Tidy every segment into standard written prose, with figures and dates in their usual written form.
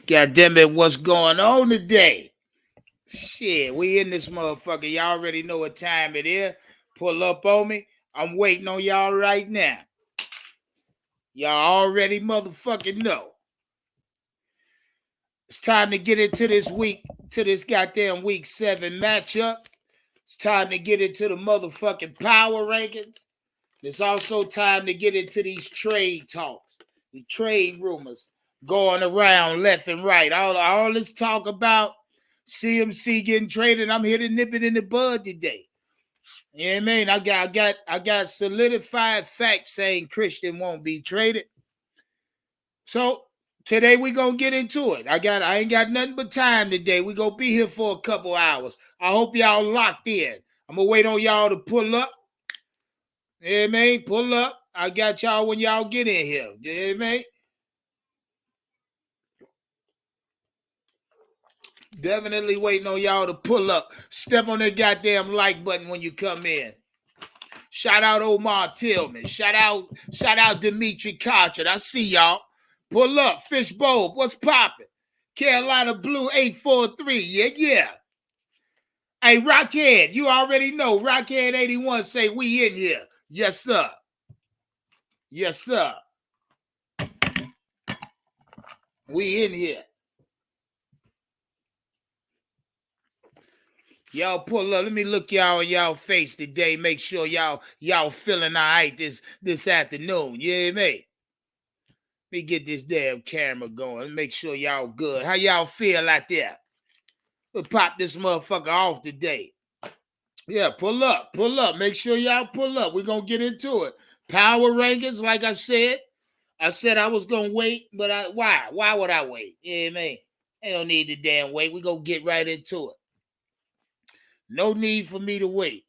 God damn it, what's going on today? Shit, we in this motherfucker. Y'all already know what time it is. Pull up on me. I'm waiting on y'all right now. Y'all already motherfucking know. It's time to get into this week, to this goddamn week 7 matchup. It's time to get into the motherfucking power rankings. It's also time to get into these trade talks, the trade rumors going around left and right. All this talk about CMC getting traded. I'm here to nip it in the bud today. You know what I mean? I got solidified facts saying Christian won't be traded. So today we gonna get into it. I ain't got nothing but time today. We gonna be here for a couple hours. I hope y'all locked in. I'm gonna wait on y'all to pull up. You know what I mean? Pull up. I got y'all when y'all get in here. You know what I mean? Definitely waiting on y'all to pull up. Step on that goddamn like button when you come in. Shout out Omar Tillman. Shout out Dimitri Cartridge. I see y'all. Pull up. Fishbowl. What's popping? Carolina Blue 843. Yeah. Hey, Rockhead, you already know. Rockhead 81 say we in here. Yes, sir. Yes, sir. We in here. Y'all pull up. Let me look y'all in y'all face today. Make sure y'all feeling all right this afternoon. You know what I mean? Let me get this damn camera going. Make sure y'all good. How y'all feel out there? We'll pop this motherfucker off today. Yeah, pull up. Make sure y'all pull up. We're going to get into it. Power rankings, like I said. I said I was going to wait, but why? Why would I wait? You know what I mean? Ain't no need to damn wait. We're going to get right into it. No need for me to wait.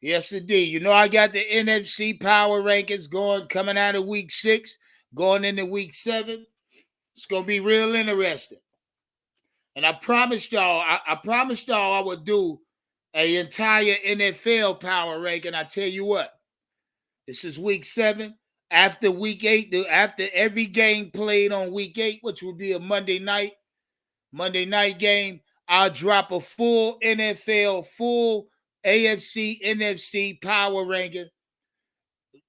Yes, indeed. You know, I got the NFC power rankings coming out of week 6, going into week 7. It's going to be real interesting. And I promised y'all I would do an entire NFL power ranking. I tell you what, this is week 7. After week 8, after every game played on week 8, which will be a Monday night game, I'll drop a full NFL, full AFC, NFC power ranking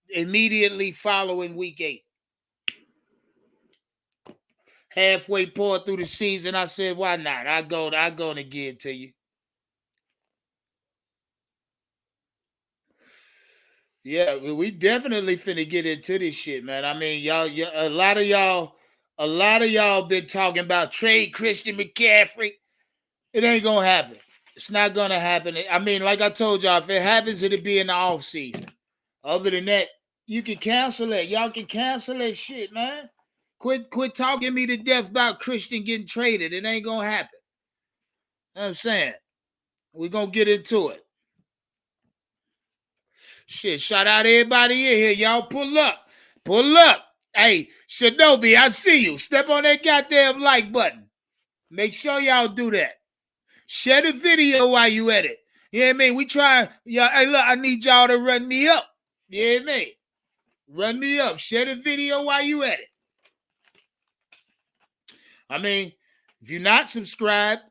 immediately following week 8. Halfway poured through the season, I said, why not? I'm going to give it to you. Yeah, we definitely finna get into this shit, man. I mean, a lot of y'all been talking about trade Christian McCaffrey. It ain't gonna happen. It's not gonna happen. I mean, like I told y'all, if it happens, it'll be in the off season. Other than that, you can cancel it. Y'all can cancel that shit, man. Quit talking me to death about Christian getting traded. It ain't gonna happen. You know what I'm saying? We're gonna get into it. Shit, shout out everybody in here. Y'all pull up. Pull up. Hey, Shinobi, I see you. Step on that goddamn like button. Make sure y'all do that. Share the video while you at it. You know what I mean? We try. Y'all, hey, look, I need y'all to run me up. You know what I mean? Run me up. Share the video while you at it. I mean, if you're not subscribed,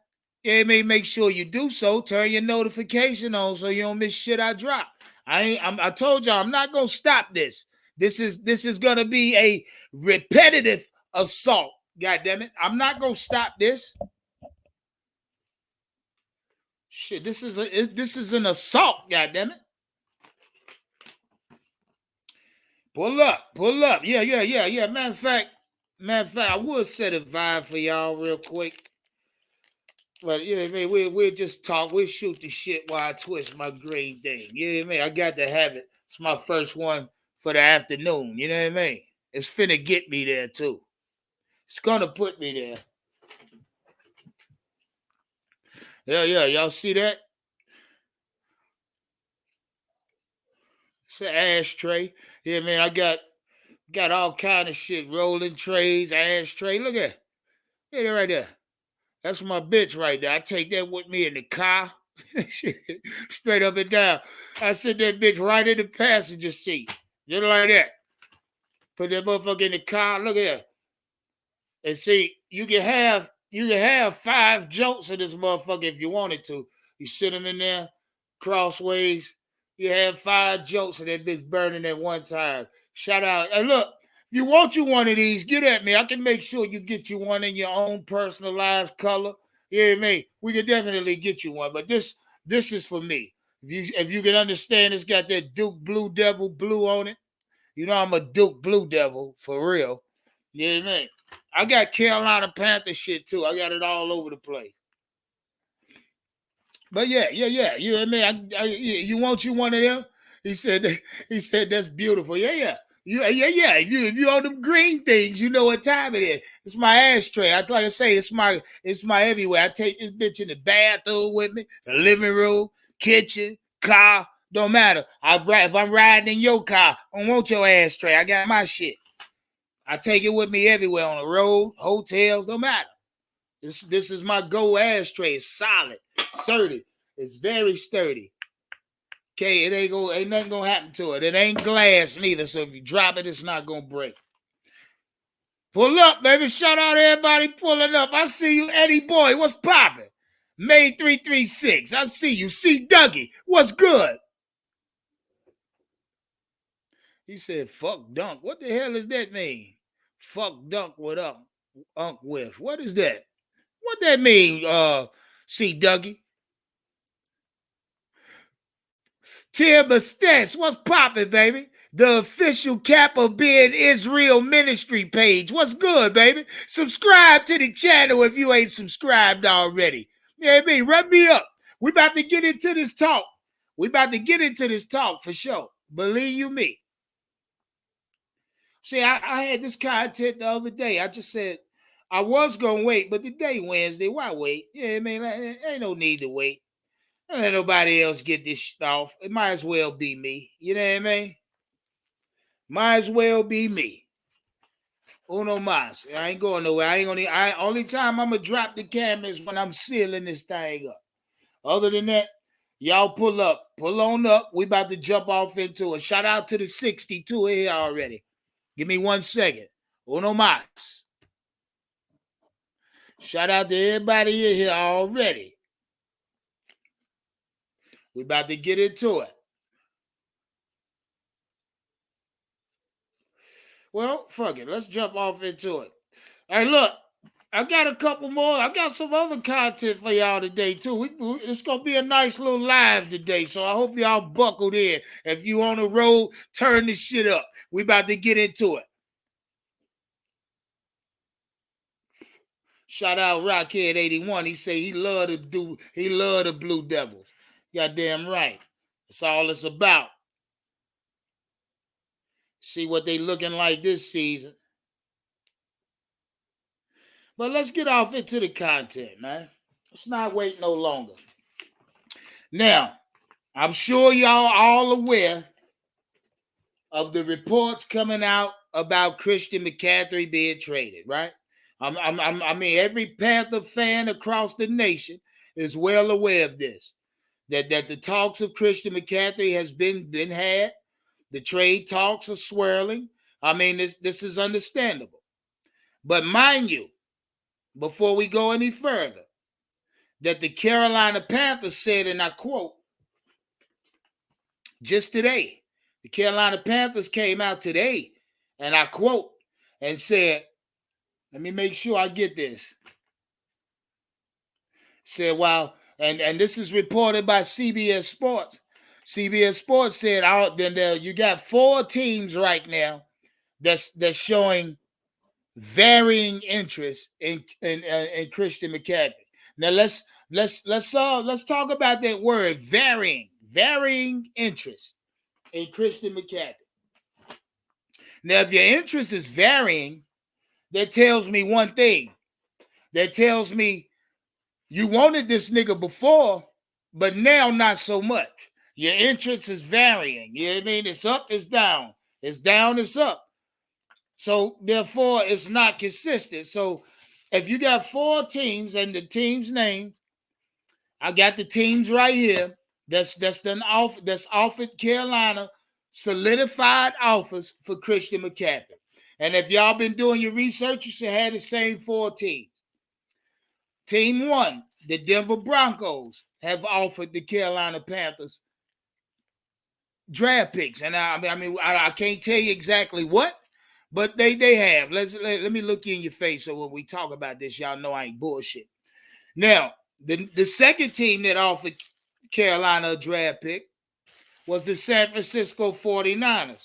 you know what I mean? Make sure you do so. Turn your notification on so you don't miss shit I drop. I told y'all I'm not gonna stop this. This is gonna be a repetitive assault. God damn it. I'm not gonna stop this. Shit, this is an assault, god damn it. Pull up. Yeah. Matter of fact, I would set a vibe for y'all real quick. But yeah, man, we'll just talk. We'll shoot the shit while I twist my green thing. You know what I mean? I got to have it. It's my first one for the afternoon. You know what I mean? It's finna get me there too. It's gonna put me there. Yeah. Y'all see that? It's an ashtray. Yeah, man. I got all kind of shit. Rolling trays, ashtray. Look at it right there. That's my bitch right there. I take that with me in the car. Straight up and down. I sit that bitch right in the passenger seat. Just like that. Put that motherfucker in the car. Look at that. And see, you can have 5 jokes in this motherfucker if you wanted to. You sit them in there crossways. You have 5 jokes and that bitch burning at one time. Shout out. And look, if you want you one of these, get at me. I can make sure you get you one in your own personalized color. You know what I mean? We can definitely get you one. But this is for me. If you can understand, it's got that Duke Blue Devil blue on it. You know I'm a Duke Blue Devil for real. You know what I mean? I got Carolina Panther shit too. I got it all over the place. But yeah. You know what I mean? You want you one of them? He said that's beautiful. Yeah. Yeah. If you on them green things, you know what time it is. It's my ashtray. Like I say, it's my everywhere. I take this bitch in the bathroom with me, the living room, kitchen, car. Don't matter. If I'm riding in your car, I don't want your ashtray. I got my shit. I take it with me everywhere on the road, hotels, no matter. This is my go ashtray. It's solid, sturdy. It's very sturdy. Okay, ain't nothing gonna happen to it. It ain't glass neither, so if you drop it, it's not gonna break. Pull up, baby. Shout out to everybody pulling up. I see you, Eddie Boy. What's poppin'? May 336. I see you. See Dougie. What's good? He said, fuck dunk. What the hell does that mean? Fuck dunk with unk with. What is that? What that mean, see Dougie? Tim Estes, what's poppin', baby? The official Kappa Beard Israel ministry page. What's good, baby? Subscribe to the channel if you ain't subscribed already. Yeah, me, run me up. We about to get into this talk. For sure. Believe you me. See, I had this content the other day. I just said I was gonna wait, but today Wednesday, why wait? Yeah, I mean, ain't no need to wait. Don't let nobody else get this shit off. It might as well be me. You know what I mean? Might as well be me. Uno mas. I ain't going nowhere. Only time I'm gonna drop the camera is when I'm sealing this thing up. Other than that, y'all pull on up. We about to jump off into it. Shout out to the 62 here already. Give me 1 second. Uno mas. Shout out to everybody here already. We about to get into it. Well, fuck it. Let's jump off into it. Hey, look, I got a couple more. I got some other content for y'all today, too. It's going to be a nice little live today, so I hope y'all buckled in. If you on the road, turn this shit up. We about to get into it. Shout out Rockhead81. He say he love the Blue Devils. Goddamn right. That's all it's about. See what they looking like this season. But let's get off into the content, man. Let's not wait no longer. Now, I'm sure y'all all aware of the reports coming out about Christian McCaffrey being traded, right? I mean, every Panther fan across the nation is well aware of this. That the talks of Christian McCaffrey has been had. The trade talks are swirling. I mean, this is understandable. But mind you, before we go any further, that the Carolina Panthers said, and I quote, just today, the Carolina Panthers came out today, and I quote, and said, let me make sure I get this. Said, well, and this is reported by CBS Sports. CBS Sports said, you got 4 teams right now that's showing varying interest in Christian McCaffrey. Now let's talk about that word varying interest in Christian McCaffrey. Now, if your interest is varying, that tells me one thing. That tells me you wanted this nigga before, but now not so much. Your interest is varying. You know what I mean? It's up, it's down. It's down, it's up. So, therefore, it's not consistent. So, if you got 4 teams and the team's name, I got the teams right here that's offered Carolina solidified offers for Christian McCaffrey. And if y'all been doing your research, you should have the same 4 teams. Team 1, the Denver Broncos, have offered the Carolina Panthers draft picks. And I can't tell you exactly what, but they have. Let me look you in your face so when we talk about this, y'all know I ain't bullshit. Now, the second team that offered Carolina a draft pick was the San Francisco 49ers.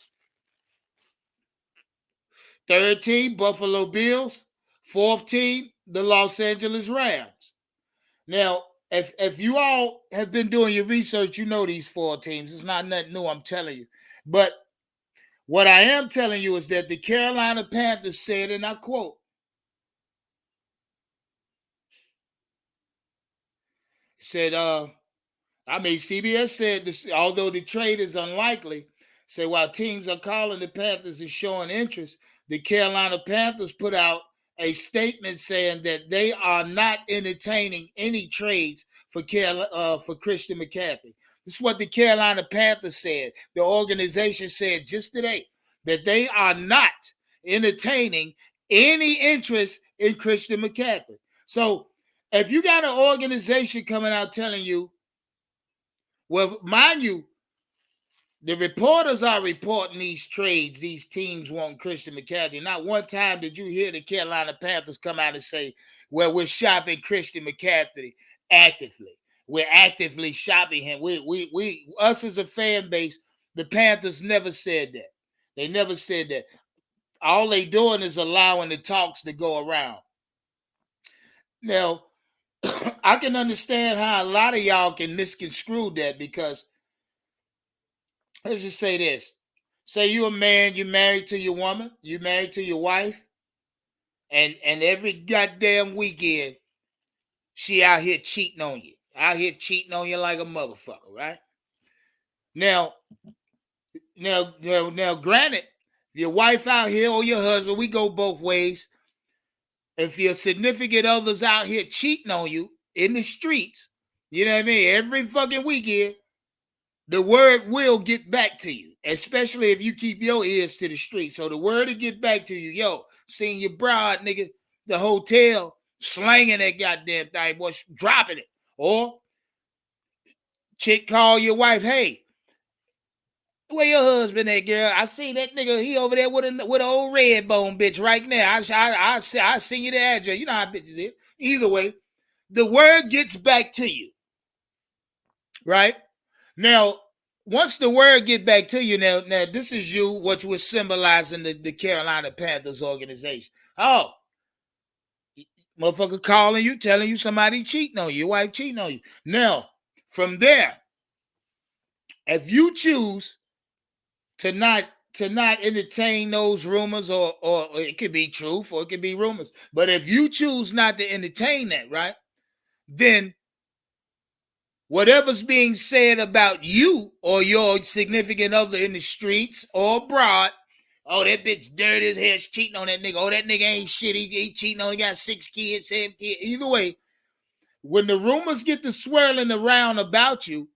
Third team, Buffalo Bills. Fourth team, the Los Angeles Rams. Now, if you all have been doing your research, you know these 4 teams. It's not nothing new, I'm telling you. But what I am telling you is that the Carolina Panthers said, and I quote, said, CBS said, this, although the trade is unlikely, said while teams are calling the Panthers and showing interest, the Carolina Panthers put out a statement saying that they are not entertaining any trades for Christian McCaffrey. This is what the Carolina Panthers said. The organization said just today that they are not entertaining any interest in Christian McCaffrey. So if you got an organization coming out telling you, well, mind you, the reporters are reporting these trades. These teams want Christian McCaffrey. Not one time did you hear the Carolina Panthers come out and say, well, we're shopping Christian McCaffrey actively. We're actively shopping him. We us as a fan base, the Panthers never said that. They never said that. All they doing is allowing the talks to go around. Now, I can understand how a lot of y'all can misconstrue that because let's just say this. Say you a man, you married to your woman, you married to your wife, and every goddamn weekend, she out here cheating on you. Out here cheating on you like a motherfucker, right? Now, granted, your wife out here or your husband, we go both ways. If your significant other's out here cheating on you in the streets, you know what I mean, every fucking weekend, the word will get back to you, especially if you keep your ears to the street. So the word will get back to you. Yo, seeing your broad, nigga, the hotel, slanging that goddamn thing, was dropping it. Or chick call your wife, hey, where your husband at, girl? I see that nigga, he over there with an old red bone bitch right now. I send you the address. You know how bitches is. Either way, the word gets back to you. Right? Now, once the word get back to you, now this is you, what was symbolizing the Carolina Panthers organization. Oh, motherfucker calling you, telling you somebody cheating on you, your wife cheating on you. Now, from there, if you choose to not entertain those rumors, or it could be truth or it could be rumors, but if you choose not to entertain that, right, then whatever's being said about you or your significant other in the streets or abroad, oh, that bitch dirty as hell, cheating on that nigga. Oh, that nigga ain't shit. He cheating on, he got 6 kids, 7 kids. Either way, when the rumors get to swirling around about you,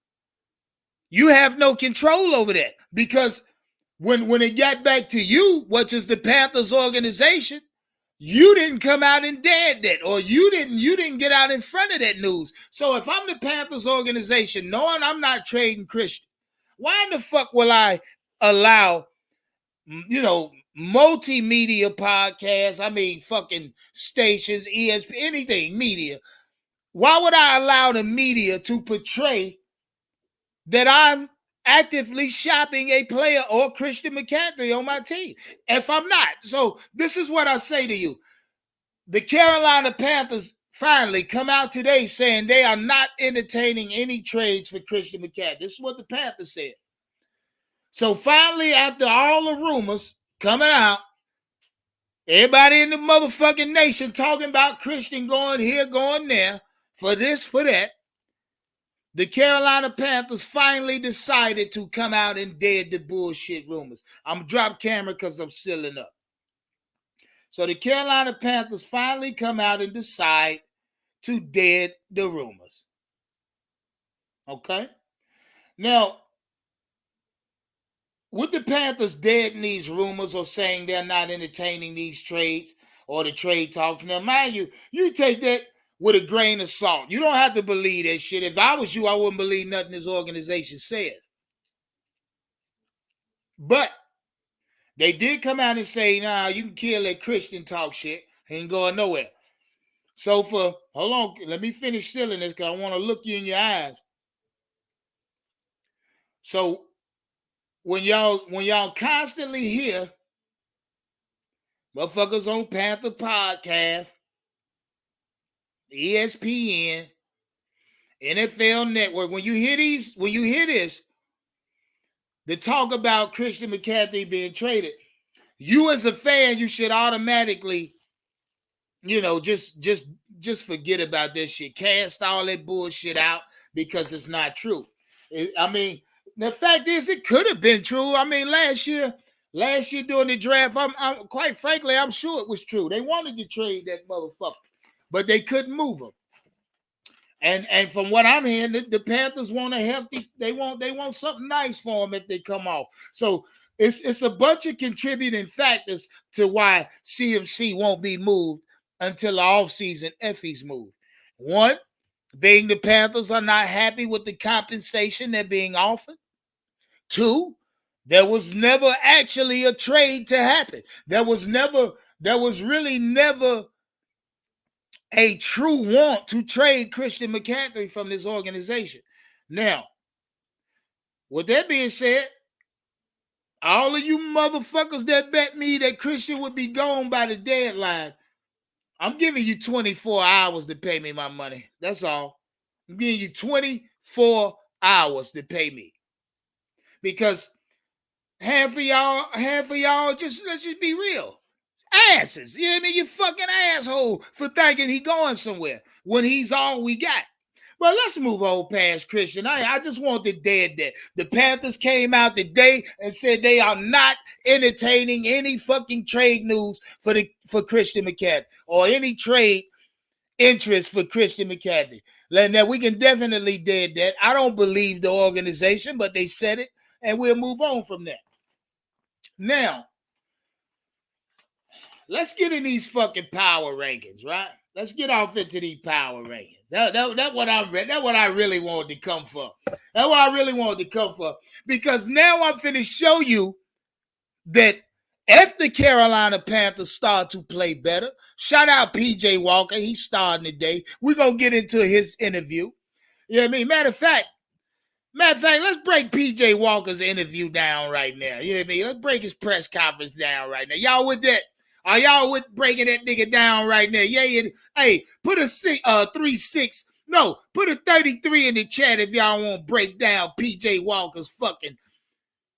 you have no control over that. Because when it got back to you, which is the Panthers organization, you didn't come out and dead that, or you didn't get out in front of that news. So if I'm the Panthers organization, knowing I'm not trading Christian, why in the fuck will I allow, multimedia podcasts, I mean fucking stations, ESP, anything, media, why would I allow the media to portray that I'm actively shopping a player or Christian McCaffrey on my team if I'm not? So this is what I say to you. The Carolina Panthers finally come out today saying they are not entertaining any trades for Christian McCaffrey. This is what the Panthers said. So finally, after all the rumors coming out, everybody in the motherfucking nation talking about Christian going here, going there, for this, for that, the Carolina Panthers finally decided to come out and dead the bullshit rumors. I'm drop camera because I'm sealing up. So the Carolina Panthers finally come out and decide to dead the rumors. Okay? Now, Would the Panthers dead in these rumors or saying they're not entertaining these trades or the trade talks? Now, mind you, you take that with a grain of salt. You don't have to believe that shit. If I was you, I wouldn't believe nothing this organization says. But they did come out and say, nah, you can kill that Christian talk shit. Ain't going nowhere. So hold on, let me finish selling this because I want to look you in your eyes. So when y'all constantly hear motherfuckers on Panther Podcast, ESPN, NFL Network, when you hear this, the talk about Christian McCaffrey being traded, you as a fan, you should automatically, just forget about this shit. Cast all that bullshit out because it's not true. The fact is, it could have been true. I mean, last year during the draft, I'm quite frankly, I'm sure it was true. They wanted to trade that motherfucker, but they couldn't move him. And from what I'm hearing, the Panthers want a hefty. They want something nice for him if they come off. So it's a bunch of contributing factors to why CMC won't be moved until the offseason if he's moved. One, being the Panthers are not happy with the compensation they're being offered. Two, there was never actually a trade to happen. There was really never a true want to trade Christian McCaffrey from this organization. Now, with that being said, all of you motherfuckers that bet me that Christian would be gone by the deadline, I'm giving you 24 hours to pay me my money. That's all. I'm giving you 24 hours to pay me. Because half of y'all, let's just be real. Asses. You know what I mean? You fucking asshole for thinking he going somewhere when he's all we got. But let's move on past Christian. I just want the dead that the Panthers came out today and said they are not entertaining any fucking trade news for Christian McCaffrey or any trade interest for Christian McCaffrey. Now we can definitely dead that. I don't believe the organization, but they said it, and we'll move on from that. Now, let's get in these fucking power rankings, right? Let's get off into these power rankings. That's what I really wanted to come for. That's what I really wanted to come for. Because now I'm finna show you that if the Carolina Panthers start to play better, shout out PJ Walker. He's starting today. We're going to get into his interview. You know what I mean? Matter of fact, let's break PJ Walker's interview down right now. You know what I mean? Let's break his press conference down right now. Y'all with that? Are y'all with breaking that nigga down right now? Yeah. Hey, put a 3-6. No, put a 33 in the chat if y'all want to break down PJ Walker's fucking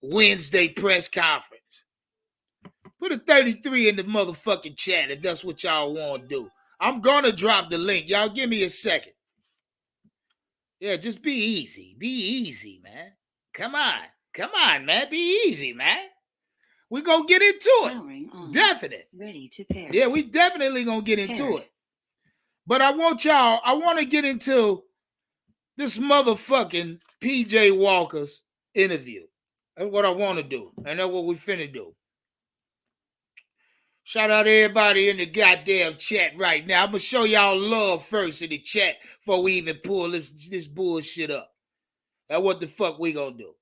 Wednesday press conference. Put a 33 in the motherfucking chat if that's what y'all want to do. I'm going to drop the link. Y'all give me a second. Yeah, just be easy. Be easy, man. Come on, man. Be easy, man. We're going to get into it. Definite. Ready to pair. Yeah, we definitely going to get into it. But I want to get into this motherfucking PJ Walker's interview. That's what I want to do. And that's what we finna do. Shout out to everybody in the goddamn chat right now. I'm going to show y'all love first in the chat before we even pull this bullshit up. That's what the fuck we going to do.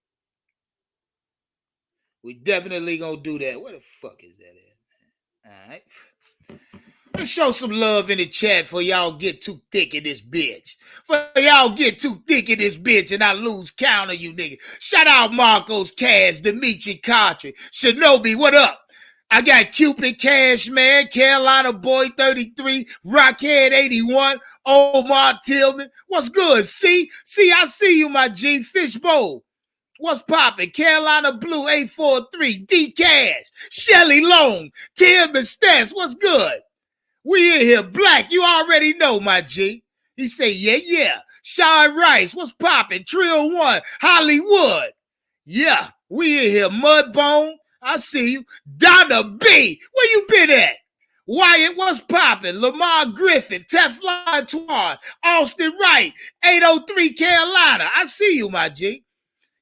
We definitely going to do that. Where the fuck is that at? All right. Let's show some love in the chat for y'all get too thick in this bitch. For y'all get too thick in this bitch and I lose count of you niggas. Shout out Marcos Cash, Dimitri Cartry, Shinobi, what up? I got Cupid Cash, man, Carolina Boy 33, Rockhead 81, Omar Tillman. What's good? See, I see you, my G. Fishbowl. What's poppin'? Carolina Blue 843, D Cash, Shelly Long, Tim and Stats. What's good? We in here, Black. You already know, my G. He say, yeah. Sean Rice, what's poppin'? Trill 1, Hollywood. Yeah, we in here. Mudbone, I see you. Donna B, where you been at? Wyatt, what's poppin'? Lamar Griffin, Teflon Twan, Austin Wright, 803 Carolina. I see you, my G.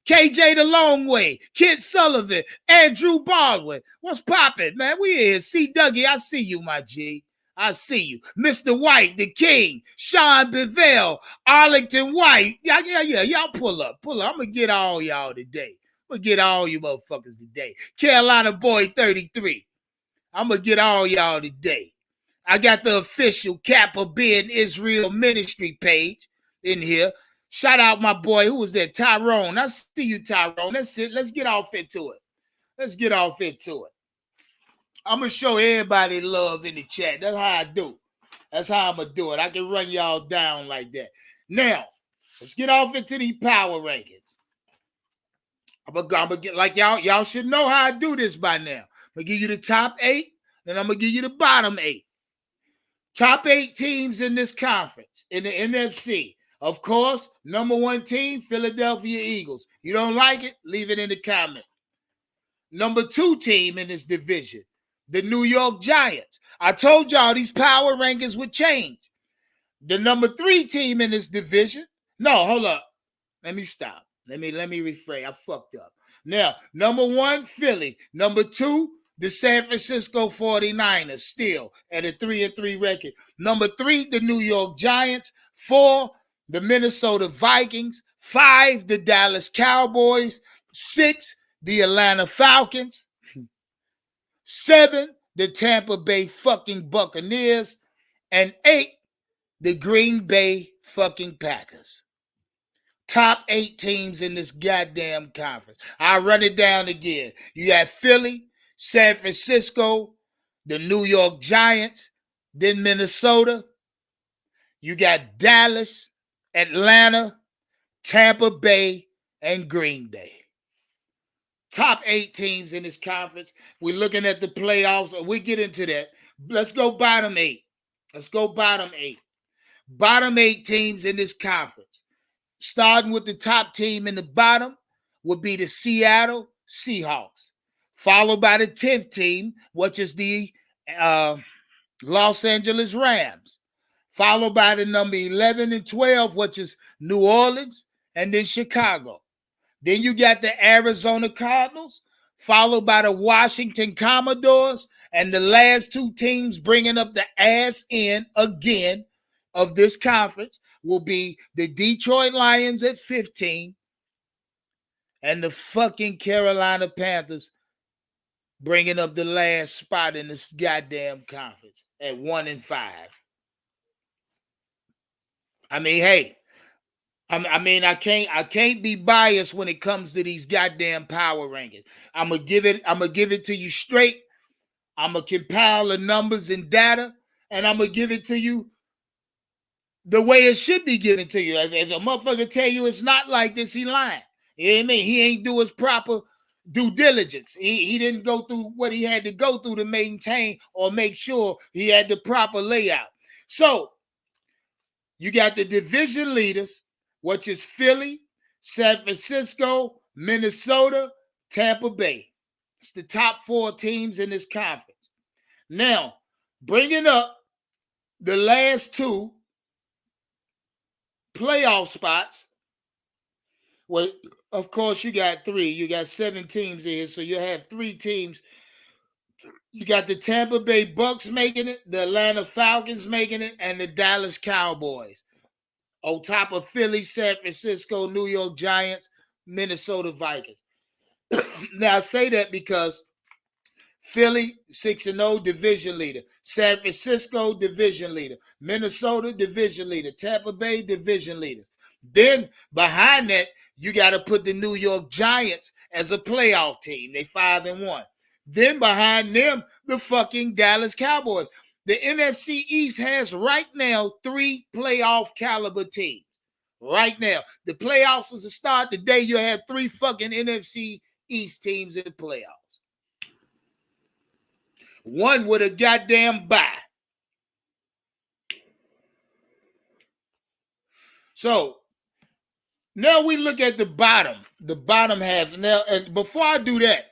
KJ the Long Way, Kid Sullivan, Andrew Baldwin. What's poppin', man? We here. C. Dougie, I see you, my G. I see you. Mr. White, the King, Sean Bevell, Arlington White. Yeah. Y'all pull up. I'm going to get all y'all today. I'm going to get all you motherfuckers today. Carolina Boy 33. I'm going to get all y'all today. I got the official Kappa Being Israel ministry page in here. Shout out my boy. Who was that? Tyrone. I see you, Tyrone. That's it. Let's get off into it. I'm going to show everybody love in the chat. That's how I do. That's how I'm going to do it. I can run y'all down like that. Now, let's get off into these power rankings. I'm going to get, like y'all should know how I do this by now. I'm going to give you the top 8, then I'm going to give you the bottom 8. Top 8 teams in this conference, in the NFC. Of course, number 1 team, Philadelphia Eagles. You don't like it? Leave it in the comment. Number 2 team in this division, the New York Giants. I told y'all these power rankings would change. The number 3 team in this division. No, hold up. Let me stop. Let me rephrase. I fucked up. Now, number 1, Philly. Number 2, the San Francisco 49ers, still at a 3-3 record. Number 3, the New York Giants. 4, the Minnesota Vikings. 5, the Dallas Cowboys. 6, the Atlanta Falcons. 7, the Tampa Bay fucking Buccaneers. And 8, the Green Bay fucking Packers. Top 8 teams in this goddamn conference. I'll run it down again. You got Philly, San Francisco, the New York Giants, then Minnesota. You got Dallas, Atlanta, Tampa Bay, and Green Bay. Top 8 teams in this conference. We're looking at the playoffs. We get into that. Let's go bottom 8. Bottom 8 teams in this conference. Starting with the top team in the bottom would be the Seattle Seahawks. Followed by the 10th team, which is the Los Angeles Rams. Followed by the number 11 and 12, which is New Orleans, and then Chicago. Then you got the Arizona Cardinals, followed by the Washington Commodores, and the last 2 teams bringing up the ass end again of this conference will be the Detroit Lions at 15 and the fucking Carolina Panthers bringing up the last spot in this goddamn conference at 1-5. I mean, hey, I can't be biased when it comes to these goddamn power rankings. I'm gonna give it to you straight. I'm gonna compile the numbers and data, and I'm gonna give it to you the way it should be given to you. If a motherfucker tell you it's not like this, he lying. You know what I mean? He ain't do his proper due diligence. He didn't go through what he had to go through to maintain or make sure he had the proper layout. So you got the division leaders, which is Philly, San Francisco, Minnesota, Tampa Bay. It's the top 4 teams in this conference. Now, bringing up the last 2 playoff spots. Well, of course, you got 3. You got 7 teams in here, so you have 3 teams. You got the Tampa Bay Bucks making it, the Atlanta Falcons making it, and the Dallas Cowboys. On top of Philly, San Francisco, New York Giants, Minnesota Vikings. Now, I say that because Philly, 6-0, division leader. San Francisco, division leader. Minnesota, division leader. Tampa Bay, division leaders. Then, behind that, you got to put the New York Giants as a playoff team. They 5-1. Then, behind them, the fucking Dallas Cowboys. The NFC East has right now 3 playoff caliber teams. Right now. The playoffs was to start today. You have 3 fucking NFC East teams in the playoffs. One with a goddamn bye. So now we look at the bottom half. Now, before I do that,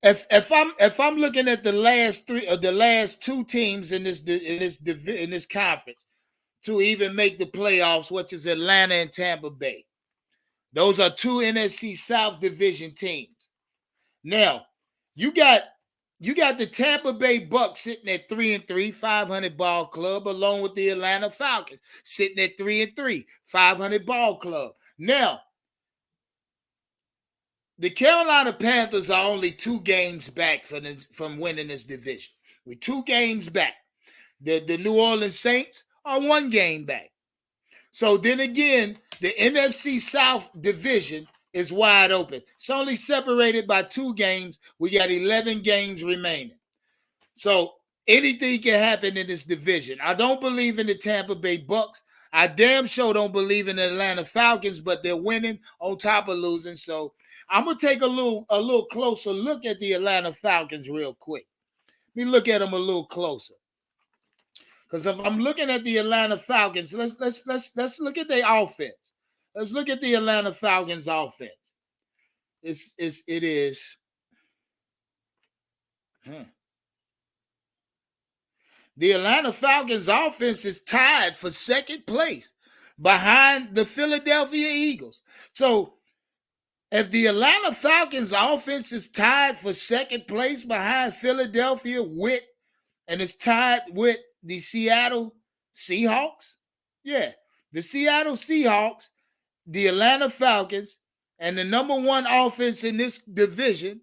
if I'm looking at the last 3 or the last 2 teams in this conference to even make the playoffs, which is Atlanta and Tampa Bay. Those are two NFC South division teams. Now, you got the Tampa Bay Bucks sitting at 3-3, 500 ball club, along with the Atlanta Falcons sitting at 3-3, 500 ball club. Now, the Carolina Panthers are only 2 games back from winning this division. We're 2 games back. The New Orleans Saints are 1 game back. So then again, the NFC South division is wide open. It's only separated by 2 games. We got 11 games remaining. So anything can happen in this division. I don't believe in the Tampa Bay Bucks. I damn sure don't believe in the Atlanta Falcons, but they're winning on top of losing. So I'm going to take a little closer look at the Atlanta Falcons real quick. Let me look at them a little closer. Because if I'm looking at the Atlanta Falcons, let's look at their offense. Let's look at the Atlanta Falcons offense. It is. The Atlanta Falcons offense is tied for second place behind the Philadelphia Eagles. So if the Atlanta Falcons offense is tied for second place behind Philadelphia and it's tied with the Seattle Seahawks, the Seattle Seahawks, the Atlanta Falcons, and the number 1 offense in this division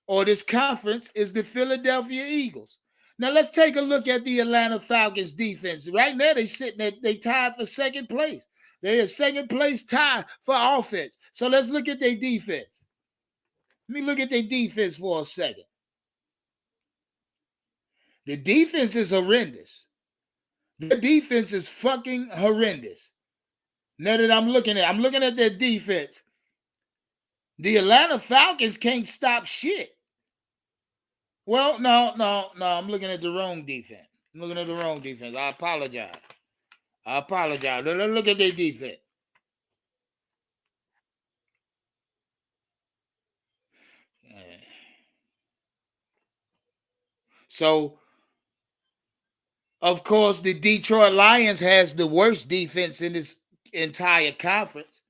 or this conference is the Philadelphia Eagles. Now let's take a look at the Atlanta Falcons defense. Right now they tied for second place. They are second place tie for offense. So let's look at their defense. Let me look at their defense for a second. The defense is horrendous. The defense is fucking horrendous. Now that I'm looking at their defense. The Atlanta Falcons can't stop shit. Well, no. I'm looking at the wrong defense. I apologize. Let's look at their defense. So, of course, the Detroit Lions has the worst defense in this entire conference.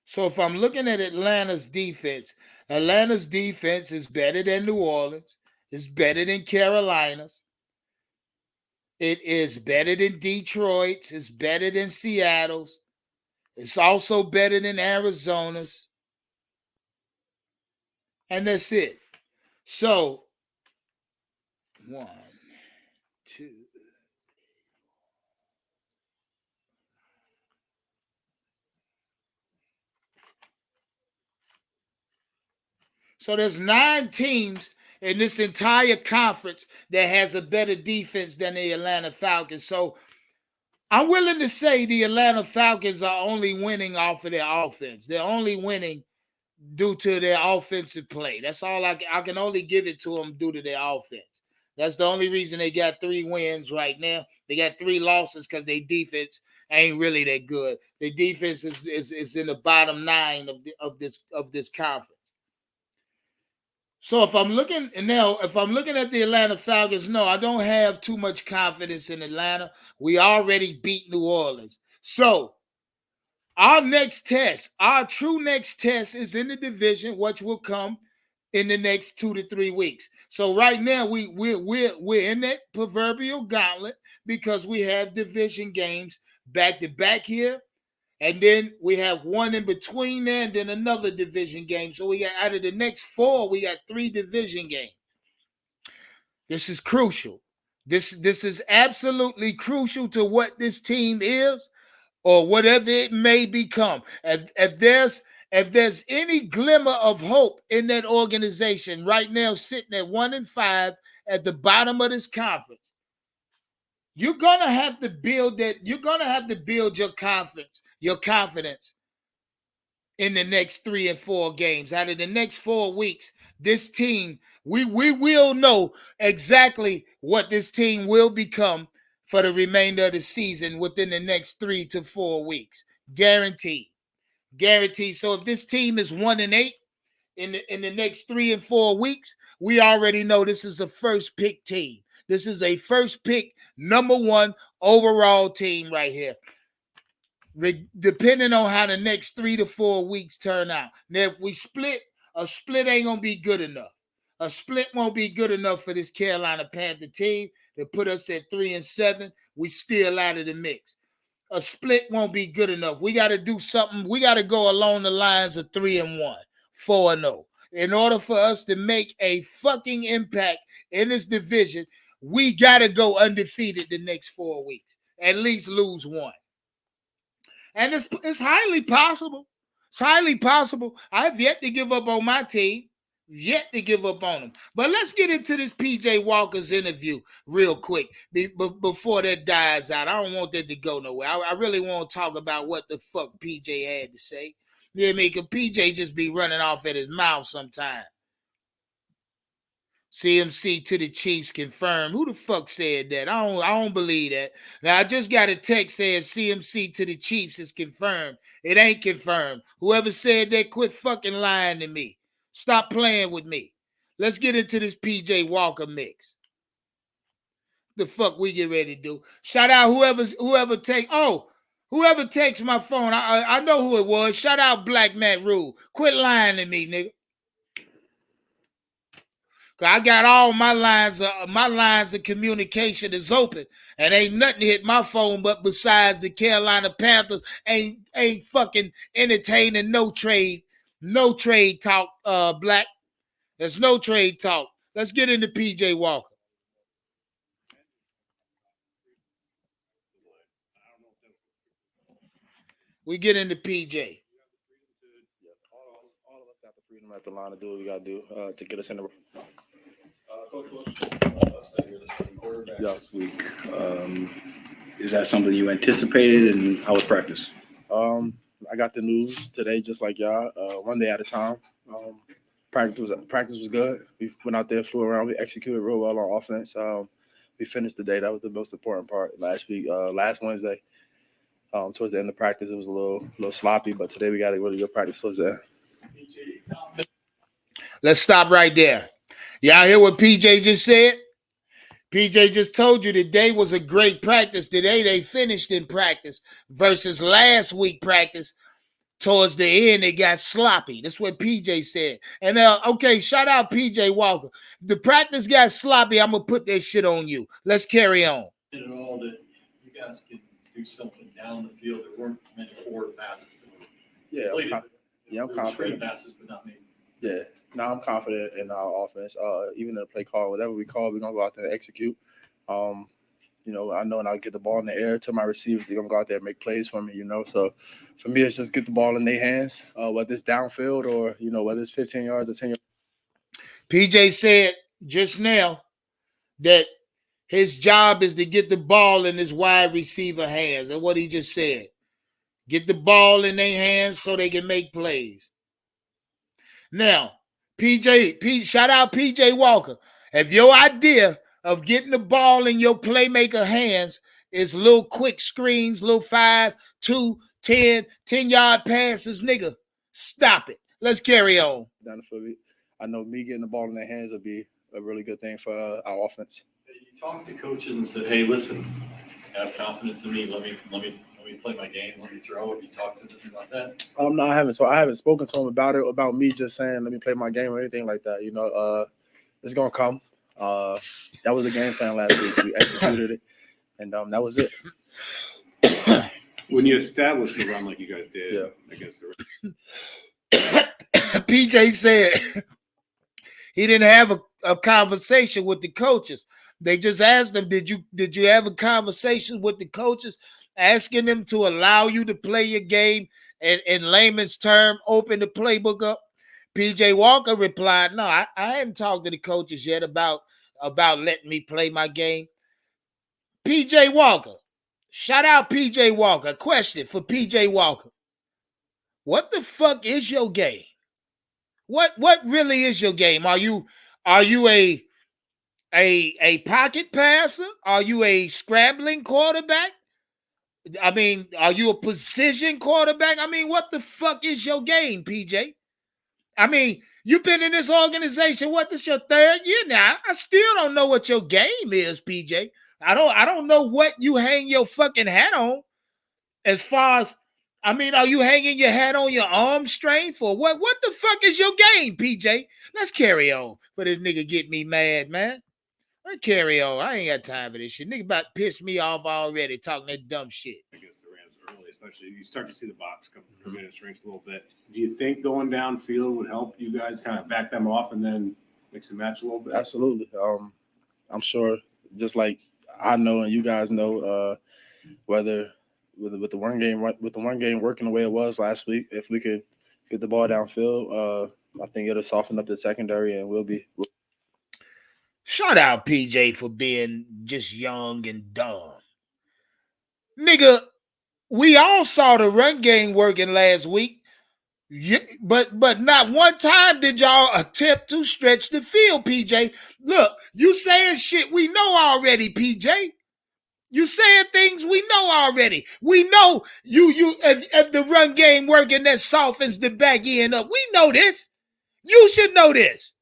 So if I'm looking at Atlanta's defense is better than New Orleans. It's better than Carolina's. It is better than Detroit's. It's better than Seattle's. It's also better than Arizona's. And that's it. So, 1, 2. So there's 9 teams in this entire conference that has a better defense than the Atlanta Falcons. So I'm willing to say the Atlanta Falcons are only winning off of their offense. They're only winning due to their offensive play. That's all I can only give it to them due to their offense. That's the only reason they got 3 wins right now. They got 3 losses because their defense ain't really that good. Their defense is in the bottom 9 of this conference. So if I'm looking at the Atlanta Falcons, no, I don't have too much confidence in Atlanta. We already beat New Orleans. So our true next test is in the division, which will come in the next 2 to 3 weeks. So right now we're in that proverbial gauntlet because we have division games back to back here. And then we have one in between there and then another division game. So we got out of the next 4, we got 3 division games. This is crucial. This is absolutely crucial to what this team is or whatever it may become. If there's any glimmer of hope in that organization right now sitting at 1-5 at the bottom of this conference, you're gonna have to build that. You're gonna have to build your confidence in the next 3 and 4 games. Out of the next 4 weeks, this team, we will know exactly what this team will become for the remainder of the season within the next 3 to 4 weeks. Guaranteed. So if this team is 1-8 in the next 3 and 4 weeks, we already know this is a first pick team. This is a first pick, number 1 overall team right here. depending on how the next 3 to 4 weeks turn out. Now, if we split, a split ain't gonna be good enough. A split won't be good enough for this Carolina Panther team to put us at 3-7. We still out of the mix. A split won't be good enough. We got to do something. We got to go along the lines of 3-1, 4-0. In order for us to make a fucking impact in this division, we got to go undefeated the next 4 weeks. At least lose one. And it's highly possible. It's highly possible. I've yet to give up on my team. Yet to give up on them. But let's get into this PJ Walker's interview real quick before that dies out. I don't want that to go nowhere. I really want to talk about what the fuck PJ had to say. Yeah, because PJ just be running off at his mouth sometime. CMC to the Chiefs confirmed. Who the fuck said that? I don't believe that. Now, I just got a text saying CMC to the Chiefs is confirmed. It ain't confirmed. Whoever said that, quit fucking lying to me. Stop playing with me. Let's get into this PJ Walker mix. The fuck we get ready to do. Shout out whoever takes my phone. I know who it was. Shout out Black Matt Rule. Quit lying to me, nigga. I got all my lines of communication is open, and ain't nothing hit my phone but besides the Carolina Panthers ain't fucking entertaining no trade talk. Black, there's no trade talk. Let's get into PJ Walker. We get into PJ. All of us got the freedom at the line to do what we got to do to get us in the. Coach, last week. Is that something you anticipated, and how was practice? I got the news today, just like y'all. One day at a time. Practice was good. We went out there, flew around. We executed real well on offense. We finished the day. That was the most important part. Last Wednesday, towards the end of practice, it was a little sloppy. But today we got a really good practice towards the end. Let's stop right there. Y'all hear what PJ just said? PJ just told you today was a great practice. Today they finished in practice versus last week practice. Towards the end, it got sloppy. That's what PJ said. And okay, shout out PJ Walker. The practice got sloppy. I'm gonna put that shit on you. Let's carry on. And all that you guys can do something down the field. There weren't many forward passes. I'm confident. Passes, but not many. Yeah. Now I'm confident in our offense. Even in the play call, whatever we call, we're gonna go out there and execute. I know when I get the ball in the air to my receivers, they're gonna go out there and make plays for me. So for me, it's just get the ball in their hands, whether it's downfield or whether it's 15 yards or 10 yards. PJ said just now that his job is to get the ball in his wide receiver hands. That's what he just said. Get the ball in their hands so they can make plays. Now, shout out PJ Walker. If your idea of getting the ball in your playmaker hands is little quick screens, little 5, 2, 10, 10-yard passes, nigga, stop it. Let's carry on. Down the field, I know me getting the ball in their hands would be a really good thing for our offense. You talked to coaches and said, "Hey, listen, have confidence in me. Let me play my game. Let me throw." Have you talked to them about that? No, I haven't. So I haven't spoken to him about me just saying, "Let me play my game" or anything like that. It's gonna come. That was the game plan last week. We executed it, and that was it. When you establish the run like you guys did against the PJ said he didn't have a conversation with the coaches. They just asked him, did you have a conversation with the coaches asking them to allow you to play your game and in layman's term, open the playbook up? PJ Walker replied, no, I hadn't talked to the coaches yet about letting me play my game. PJ Walker, shout out PJ Walker. Question for PJ Walker. What the fuck is your game? What really is your game? Are you a pocket passer? Are you a scrambling quarterback? I mean, are you a precision quarterback? I mean, what the fuck is your game, PJ? I mean, you've been in this organization. What is your third year now? I still don't know what your game is, PJ. I don't know what you hang your fucking hat on as far as I mean, are you hanging your hat on your arm strength or what? What the fuck is your game, PJ? Let's carry on for this nigga get me mad, man. Let's carry on. I ain't got time for this shit. Nigga about to piss me off already talking that dumb shit. Against the Rams early, especially you start to see the box come in and strengths a little bit. Do you think going downfield would help you guys kind of back them off and then mix and match a little bit? Absolutely. I'm sure, just like I know and you guys know, whether with the one game working the way it was last week, if we could get the ball downfield, I think it'll soften up the secondary and we'll be. Shout out PJ for being just young and dumb. Nigga, we all saw the run game working last week. Yeah, but not one time did y'all attempt to stretch the field, PJ. Look, you saying shit we know already, PJ. You saying things we know already. We know you if the run game working, that softens the back end up. We know this. You should know this.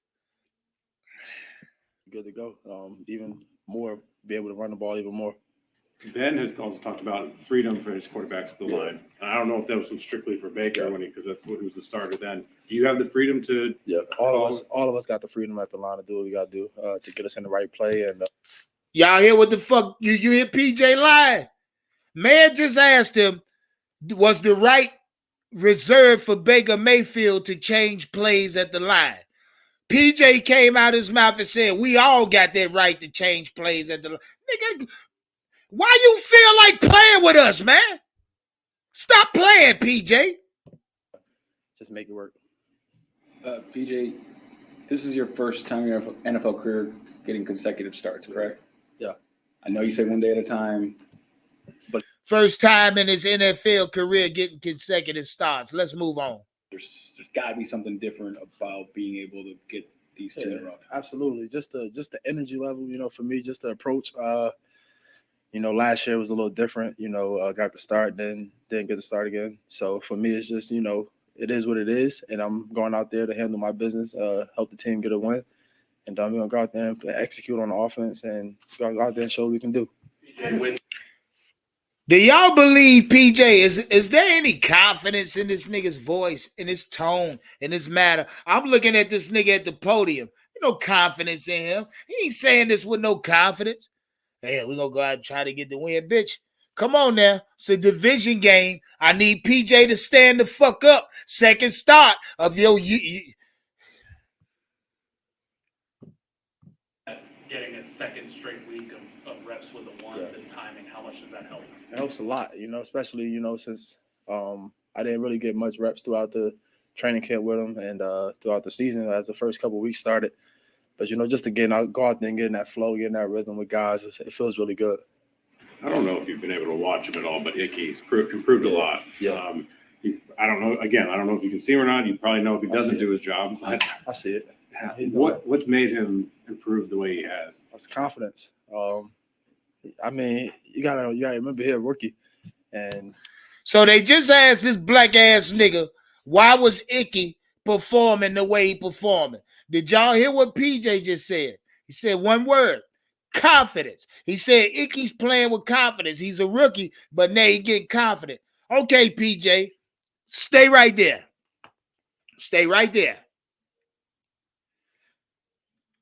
Good to go. Even more, be able to run the ball even more. Ben has also talked about freedom for his quarterbacks at the line. And I don't know if that was strictly for Baker because that's what he was the starter then. Do you have the freedom to? Yeah, all of us got the freedom at the line to do what we got to do to get us in the right play. And y'all hear what the fuck you hear PJ lie? Man just asked him, was the right reserved for Baker Mayfield to change plays at the line? PJ came out his mouth and said, we all got that right to change plays at the line. Nigga, why you feel like playing with us, man? Stop playing, PJ. Just make it work. PJ, this is your first time in your NFL career getting consecutive starts, correct? Yeah. I know you say one day at a time, but first time in his NFL career getting consecutive starts. Let's move on. There's got to be something different about being able to get these two in a row. Absolutely. Just the energy level, for me, just the approach. Last year was a little different. Got the start, then didn't get the start again. So for me, it's just, it is what it is. And I'm going out there to handle my business, help the team get a win. And we're going to go out there and execute on the offense and go out there and show what we can do. Do y'all believe, PJ, is there any confidence in this nigga's voice, in his tone, in his matter? I'm looking at this nigga at the podium. No confidence in him. He ain't saying this with no confidence. Hey, we're going to go out and try to get the win, bitch. Come on now. It's a division game. I need PJ to stand the fuck up. Second start of your... Getting a second straight week of reps with the ones and timing, how much does that help? It helps a lot, especially, since I didn't really get much reps throughout the training camp with them and throughout the season as the first couple of weeks started. But, just to go out there and get in that flow, get in that rhythm with guys, it feels really good. I don't know if you've been able to watch him at all, but Icky's improved a lot. Yeah. I don't know. Again, I don't know if you can see him or not. You probably know if he doesn't do his job. But I see it. What's made him improve the way he has? That's confidence. I mean, you gotta remember he's a rookie. And so they just asked this black ass nigga, why was Icky performing the way he performing? Did y'all hear what PJ just said? He said one word, confidence. He said Icky's playing with confidence. He's a rookie, but now he getting confident. Okay, PJ, stay right there. Stay right there.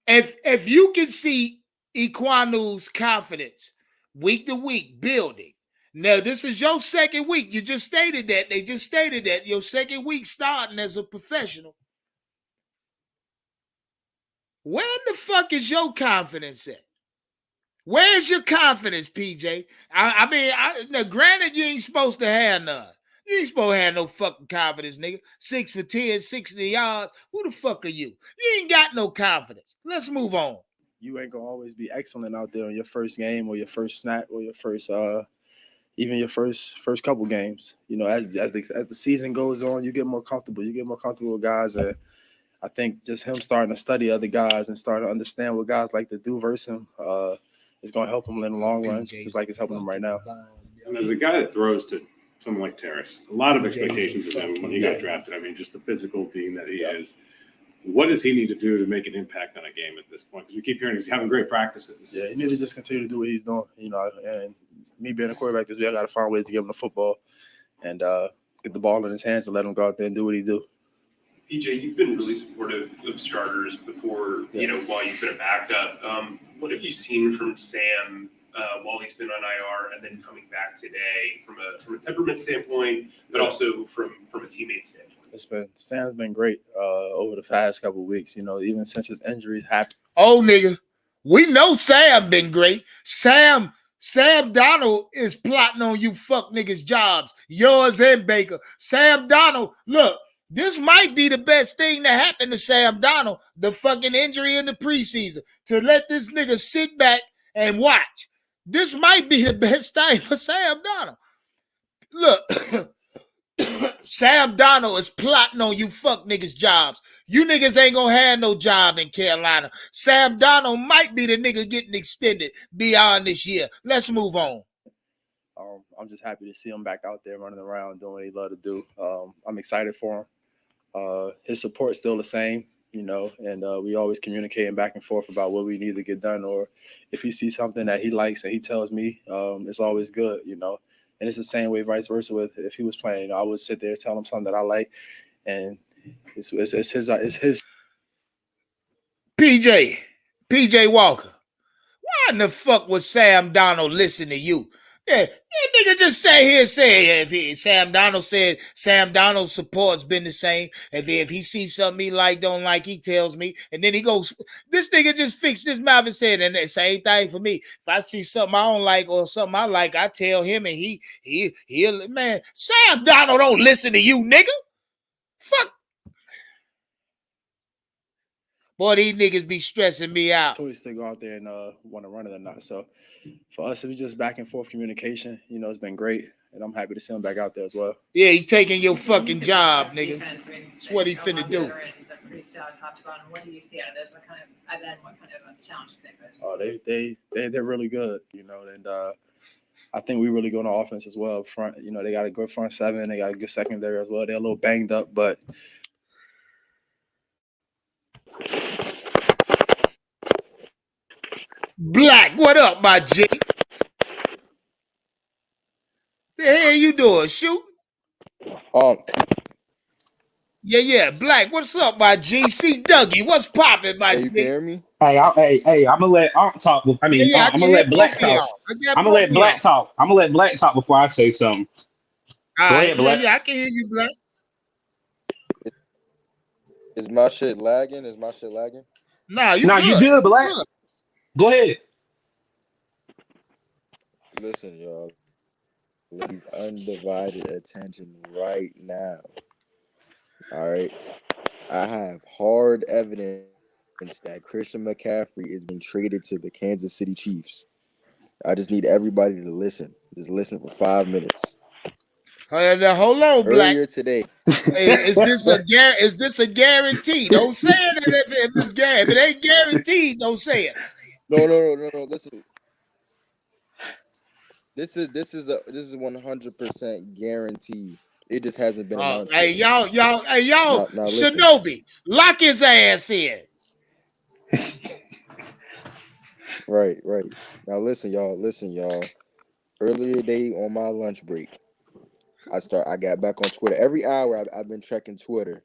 If you can see Ikwanu's confidence week to week building. Now, this is your second week. You just stated that. They just stated that. Your second week starting as a professional. Where the fuck is your confidence at? Where's your confidence, PJ? Now, granted, you ain't supposed to have none. You ain't supposed to have no fucking confidence, nigga. 6 for 10, 60 yards. Who the fuck are you? You ain't got no confidence. Let's move on. You ain't gonna always be excellent out there on your first game or your first snap or your first even your first couple games. As the season goes on, you get more comfortable. You get more comfortable with guys, and I think just him starting to study other guys and starting to understand what guys like to do versus him is gonna help him in the long run, just like it's helping him right now. And as a guy that throws to someone like Terrace, a lot of expectations of him when he got drafted. I mean, just the physical being that he is. What does he need to do to make an impact on a game at this point? Because we keep hearing he's having great practices. Yeah, he needs to just continue to do what he's doing, and me being a quarterback this week, I got to find ways to give him the football. And, get the ball in his hands and let him go out there and do what he do. PJ, you've been really supportive of starters before, while you've been a backup. What have you seen from Sam while he's been on IR and then coming back today from a temperament standpoint, but also from a teammate standpoint? Sam's been great over the past couple of weeks. Even since his injuries happened. Oh, nigga, we know Sam been great. Sam Donald is plotting on you fuck niggas' jobs, yours and Baker. Sam Donald, look, this might be the best thing to happen to Sam Donald, the fucking injury in the preseason, to let this nigga sit back and watch. This might be the best thing for Sam Donald. Look, Sam Donald is plotting on you fuck niggas' jobs. You niggas ain't gonna have no job in Carolina. Sam Donald might be the nigga getting extended beyond this year. Let's move on. I'm just happy to see him back out there running around doing what he love to do. I'm excited for him. His support's still the same, and we always communicating back and forth about what we need to get done, or if he sees something that he likes and he tells me, it's always good, And it's the same way, vice versa. With if he was playing, I would sit there, tell him something that I like, and it's his. PJ Walker, why in the fuck would Sam Donald listen to you? Yeah, nigga, just say here, if Sam Donald said Sam Donald's support's been the same. If he sees something he don't like, he tells me, and then he goes. This nigga just fixed his mouth and said, and the same thing for me. If I see something I don't like or something I like, I tell him, and he'll man. Sam Donald don't listen to you, nigga. Fuck. Boy, these niggas be stressing me out. Choice to go out there and want to run it or not. So for us, it's just back and forth communication. It's been great, and I'm happy to see him back out there as well. Yeah, he taking your fucking job, nigga. That's what he finna do. What do you see out of this? What kind of challenge do they pose? Oh, they're really good, and I think we really go on offense as well. Front, they got a good front seven. They got a good secondary as well. They're a little banged up, but. Black, what up, my G? The hell you doing? Shooting? Yeah. Black, what's up, my G? See Dougie, what's popping, my G? You can hear me? Hey, I'm gonna let Art talk. I'm gonna let Black talk. I'm gonna let Black talk. I'm gonna let Black talk before I say something. All Go right, ahead, Black. Yeah, I can hear you, Black. Is my shit lagging? Nah, you good, Black. Good. Go ahead. Listen, y'all. Please undivided attention right now. All right. I have hard evidence that Christian McCaffrey is being traded to the Kansas City Chiefs. I just need everybody to listen. Just listen for 5 minutes. Hold on, Black. Earlier today. Hey, is this a guarantee? Don't say it if it's guaranteed. If it ain't guaranteed, don't say it. No. Listen. This is a 100% guarantee. It just hasn't been announced. Hey, y'all, now Shinobi, lock his ass in. Right. Now listen, y'all. Earlier today on my lunch break, I got back on Twitter. Every hour I've been checking Twitter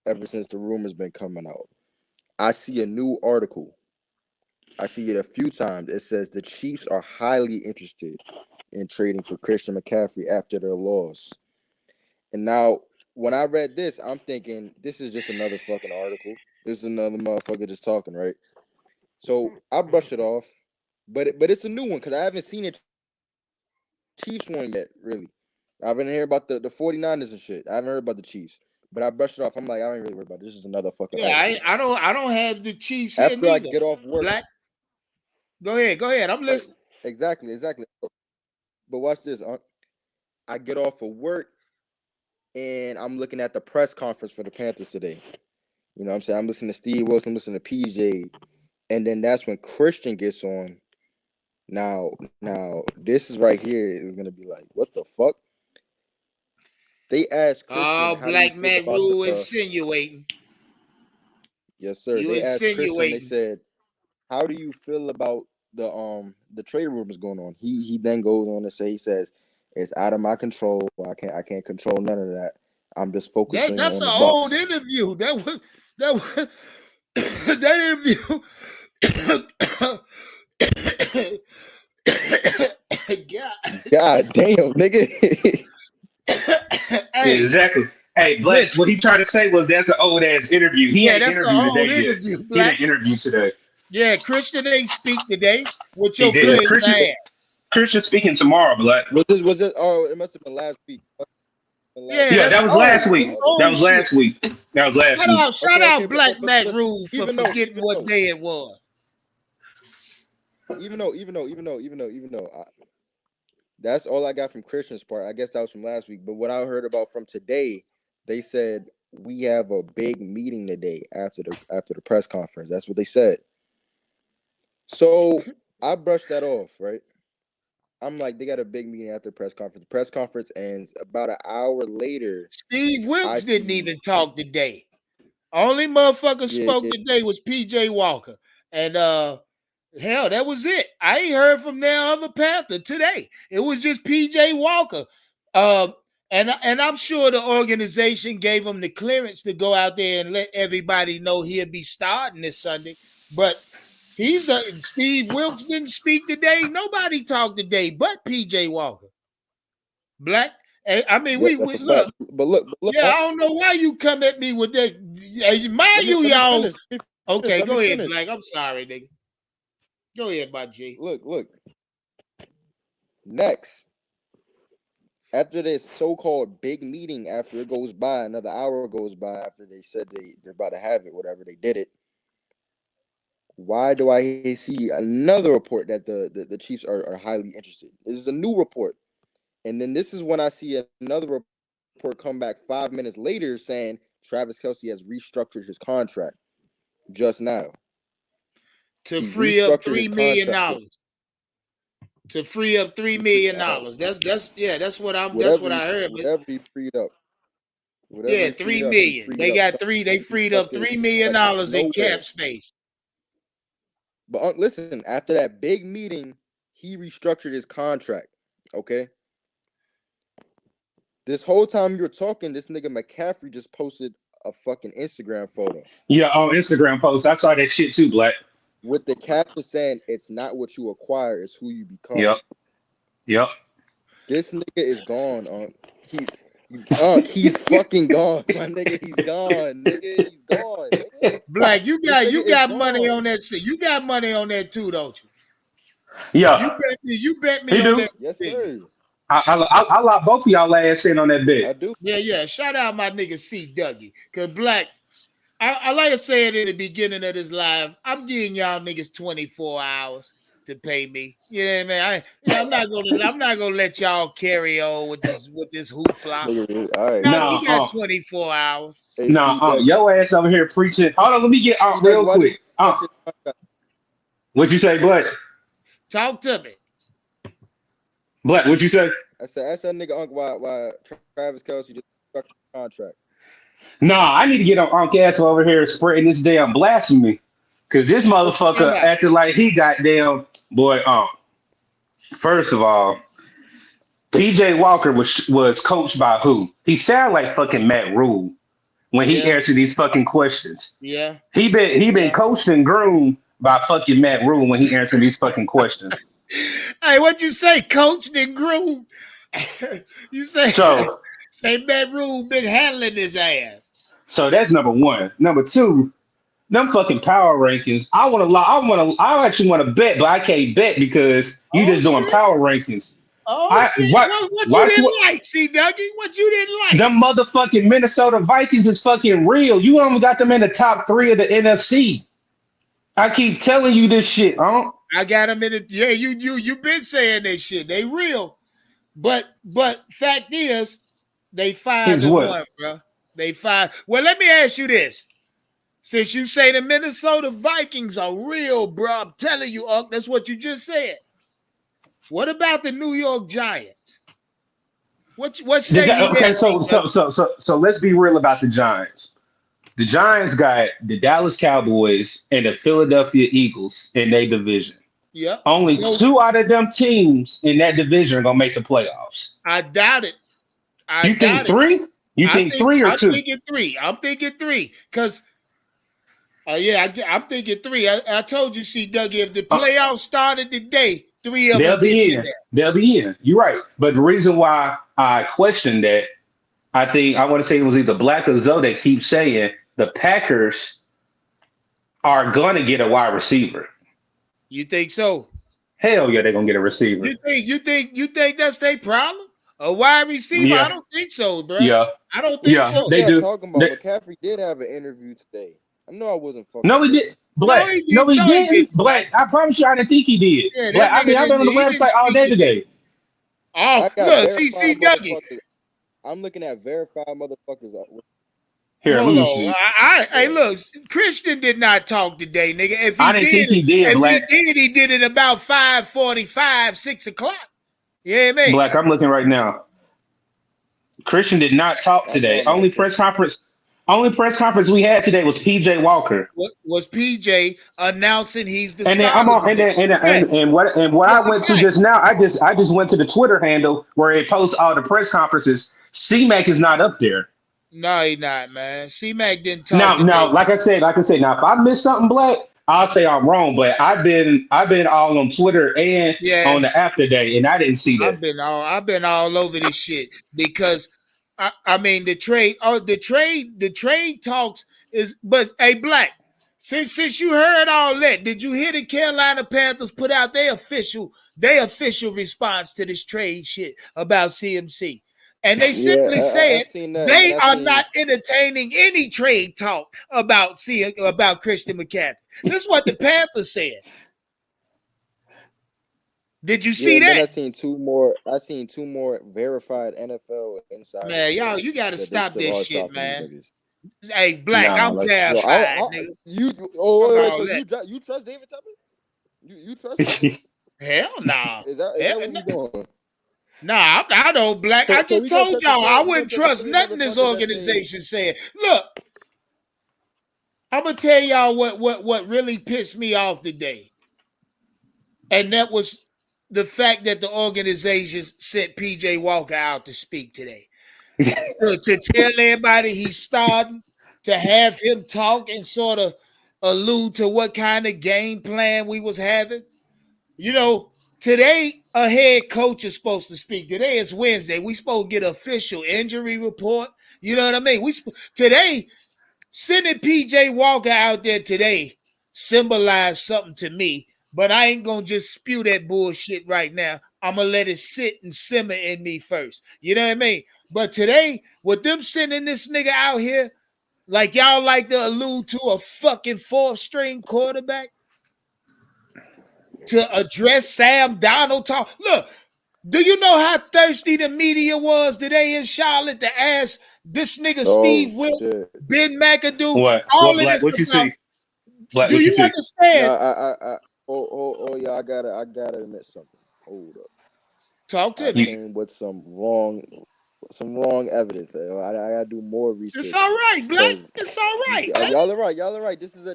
ever since the rumors been coming out. I see a new article. I see it a few times. It says the Chiefs are highly interested in trading for Christian McCaffrey after their loss. And now, when I read this, I'm thinking, this is just another fucking article. This is another motherfucker just talking, right? So I brush it off. But it's a new one because I haven't seen a Chiefs one yet, really. I've been hearing about the 49ers and shit. I haven't heard about the Chiefs. But I brushed it off. I'm like, I ain't really worried about it. This is another fucking article. I don't have the Chiefs after here I neither. get off work. Black. Go ahead. I'm listening. Exactly. But watch this. I get off of work and I'm looking at the press conference for the Panthers today. You know what I'm saying? I'm listening to Steve Wilson, I'm listening to PJ, and then that's when Christian gets on. Now, this is right here is gonna be like, what the fuck? They asked Christian. Oh, Black Matt Rule insinuating. Yes, sir. They asked Christian. They said, "How do you feel about the trade rumors going on?" He then goes on to say, he says, It's out of my control. I can't control none of that. I'm just focusing That's on an the old Bucks. interview. That was that interview. God damn, nigga. Hey, exactly. Hey, Black, listen. what he tried to say was that's an old ass interview. He ain't That's an interviewed old today interview, yet. Black. He didn't interview today. Yeah, Christian ain't speak today with He your didn't. crazy ass. Christian speaking tomorrow, Black. Was it? Oh, it must have been last week. Yeah, that was last week. That was last week. That was last week. Shout out Black but Mac listen, Rule for forgetting what day it was. Even though, that's all I got from Christian's part. I guess that was from last week. But what I heard about from today, they said we have a big meeting today after the press conference. That's what they said. So I brushed that off, right? I'm like, they got a big meeting after the press conference. The press conference ends about an hour later. Steve Wilkes didn't even talk today. Only motherfucker spoke today was PJ Walker. And hell, that was it. I ain't heard from their other Panther today. It was just PJ Walker. And I'm sure the organization gave him the clearance to go out there and let everybody know he'll be starting this Sunday. But Steve Wilkes didn't speak today. Nobody talked today but PJ Walker. Black. I mean, we look. But look. Yeah, I don't know why you come at me with that. Y'all. Okay, go ahead, Black. I'm sorry, nigga. Go ahead, my G. Look. Next, after this so-called big meeting, after it goes by, another hour goes by after they said they're about to have it, whatever they did it. Why do I see another report that the Chiefs are highly interested? This is a new report. And then this is when I see another report come back 5 minutes later saying Travis Kelce has restructured his contract just now. To free up $3 million. To free up $3 million. That's what I heard. Whatever he freed up. Yeah, $3 million. They freed up $3 million in cap space. But listen, after that big meeting, he restructured his contract. Okay. This whole time you're talking, this nigga McCaffrey just posted a fucking Instagram photo. Yeah, on Instagram post. I saw that shit too, Black. With the caption saying, "It's not what you acquire, it's who you become." Yep. This nigga is gone. He's fucking gone, my nigga. He's gone, nigga. He's gone. Nigga. Black, you got money on that shit. You got money on that too, don't you? Yeah. You bet me on that. Yes, sir. I lock both of y'all ass in on that bet. I do. Yeah. Shout out my nigga C Dougie. Cause Black, I like I said in the beginning of this live, I'm giving y'all niggas 24 hours to pay me. You know what I mean? I'm not gonna let y'all carry on with this hoop flop. All right. No, you got 24 hours. Your ass over here preaching. Hold on, let me get out real quick. What'd you say, Black? Talk to me. Black, what'd you say? I said nigga Unc why Travis Kelce just struck the contract. Nah, I need to get on Unc ass over here spreading this damn blasphemy. Cause this motherfucker acted like he goddamn boy. First of all, PJ Walker was coached by who? He sounded like fucking Matt Rule when he answered these fucking questions. Yeah. He been coached and groomed by fucking Matt Rule when he answered these fucking questions. Hey, what'd you say? Coached and groomed? You say Matt Rule been handling his ass. So that's number one. Number two, them fucking power rankings. I actually want to bet, but I can't bet because you just doing power rankings. What you didn't like, C. Dougie? What you didn't like? Them motherfucking Minnesota Vikings is fucking real. You only got them in the top 3 of the NFC. I keep telling you this shit, huh? I got them in it. Yeah, you been saying that shit. They real. But fact is, they 5-1, bro. They 5. Well, let me ask you this. Since you say the Minnesota Vikings are real, bro, I'm telling you, Unc, that's what you just said. What about the New York Giants? What say you? Okay, so let's be real about the Giants. The Giants got the Dallas Cowboys and the Philadelphia Eagles in their division. Yep. Only No, 2 out of them teams in that division are gonna make the playoffs. I doubt it. I You think doubt it. 3? You think 3 or I'm 2? thinking 3. I'm thinking 3 because I'm thinking 3. I told you, see, Dougie, if the playoffs started today, 3 of They'll them get be in in. there. They'll be in. You're right. But the reason why I questioned that, I think I want to say it was either Black or Zoe that keeps saying the Packers are gonna get a wide receiver. You think so? Hell yeah, they're gonna get a receiver. You think that's their problem? A wide receiver? Yeah. I don't think so, bro. Yeah. I don't think Yeah. so. They Y'all do. talking about They- McCaffrey did have an interview today. I know I wasn't fucking. No, he tripping. did. Black. No, he didn't. Black. I promise you, I didn't think he did. Yeah, Black. that I've been on the he didn't website all speak day today. Oh, I got look, see, verified Dougie. motherfuckers. I'm looking at verified motherfuckers. Here, let Hold me on. see. Hey, look, Christian did not talk today, nigga. If I didn't think he did, if Black. he did it about 5:45, 6 o'clock. Yeah, man. Black, I'm looking right now. Christian did not talk today. Only press conference we had today was PJ Walker. Was PJ announcing he's the And then starter I'm on today. and what That's I went to just now, I just went to the Twitter handle where it posts all the press conferences. C-Mac is not up there. No, he not, man. C-Mac didn't talk. Now, like I said, now if I missed something, Black, I'll say I'm wrong. But I've been all on Twitter and on the app today, and I didn't see that. I've been all over this shit because I mean the trade talks is, but hey, Black, since you heard all that, did you hear the Carolina Panthers put out their official response to this trade shit about CMC? And they simply said they are not entertaining any trade talk about Christian McCaffrey. This is what the Panthers said. Did you see that? Then I seen two more verified NFL insiders. Man, y'all, you got to stop this shit, man. Niggas. Hey, Black, I'm terrified. You trust David Tubman? You trust him? Hell no. Nah. Is that what we doing? Nah, I don't, Black. I just told y'all I wouldn't trust nothing this organization said. Look, I'm gonna tell y'all what really pissed me off today, and that was the fact that the organization sent PJ Walker out to speak today to tell everybody he's starting, to have him talk and sort of allude to what kind of game plan we was having. You know, today a head coach is supposed to speak. Today is Wednesday. We supposed to get an official injury report. You know what I mean? Today, sending PJ Walker out there today symbolized something to me, but I ain't gonna just spew that bullshit right now. I'm gonna let it sit and simmer in me first. You know what I mean? But today, with them sending this nigga out here, like y'all like to allude to a fucking 4th-string quarterback to address Sam Darnold talk. Look, do you know how thirsty the media was today in Charlotte to ask this nigga Steve Wilkes, Ben McAdoo, What? all Black, of this? what you see? Black, do what you see? understand? Yeah, I gotta admit something. Hold up. Talk to me. Came with some wrong evidence. I gotta do more research. It's all right, Black. It's all right. Y'all are right. This is a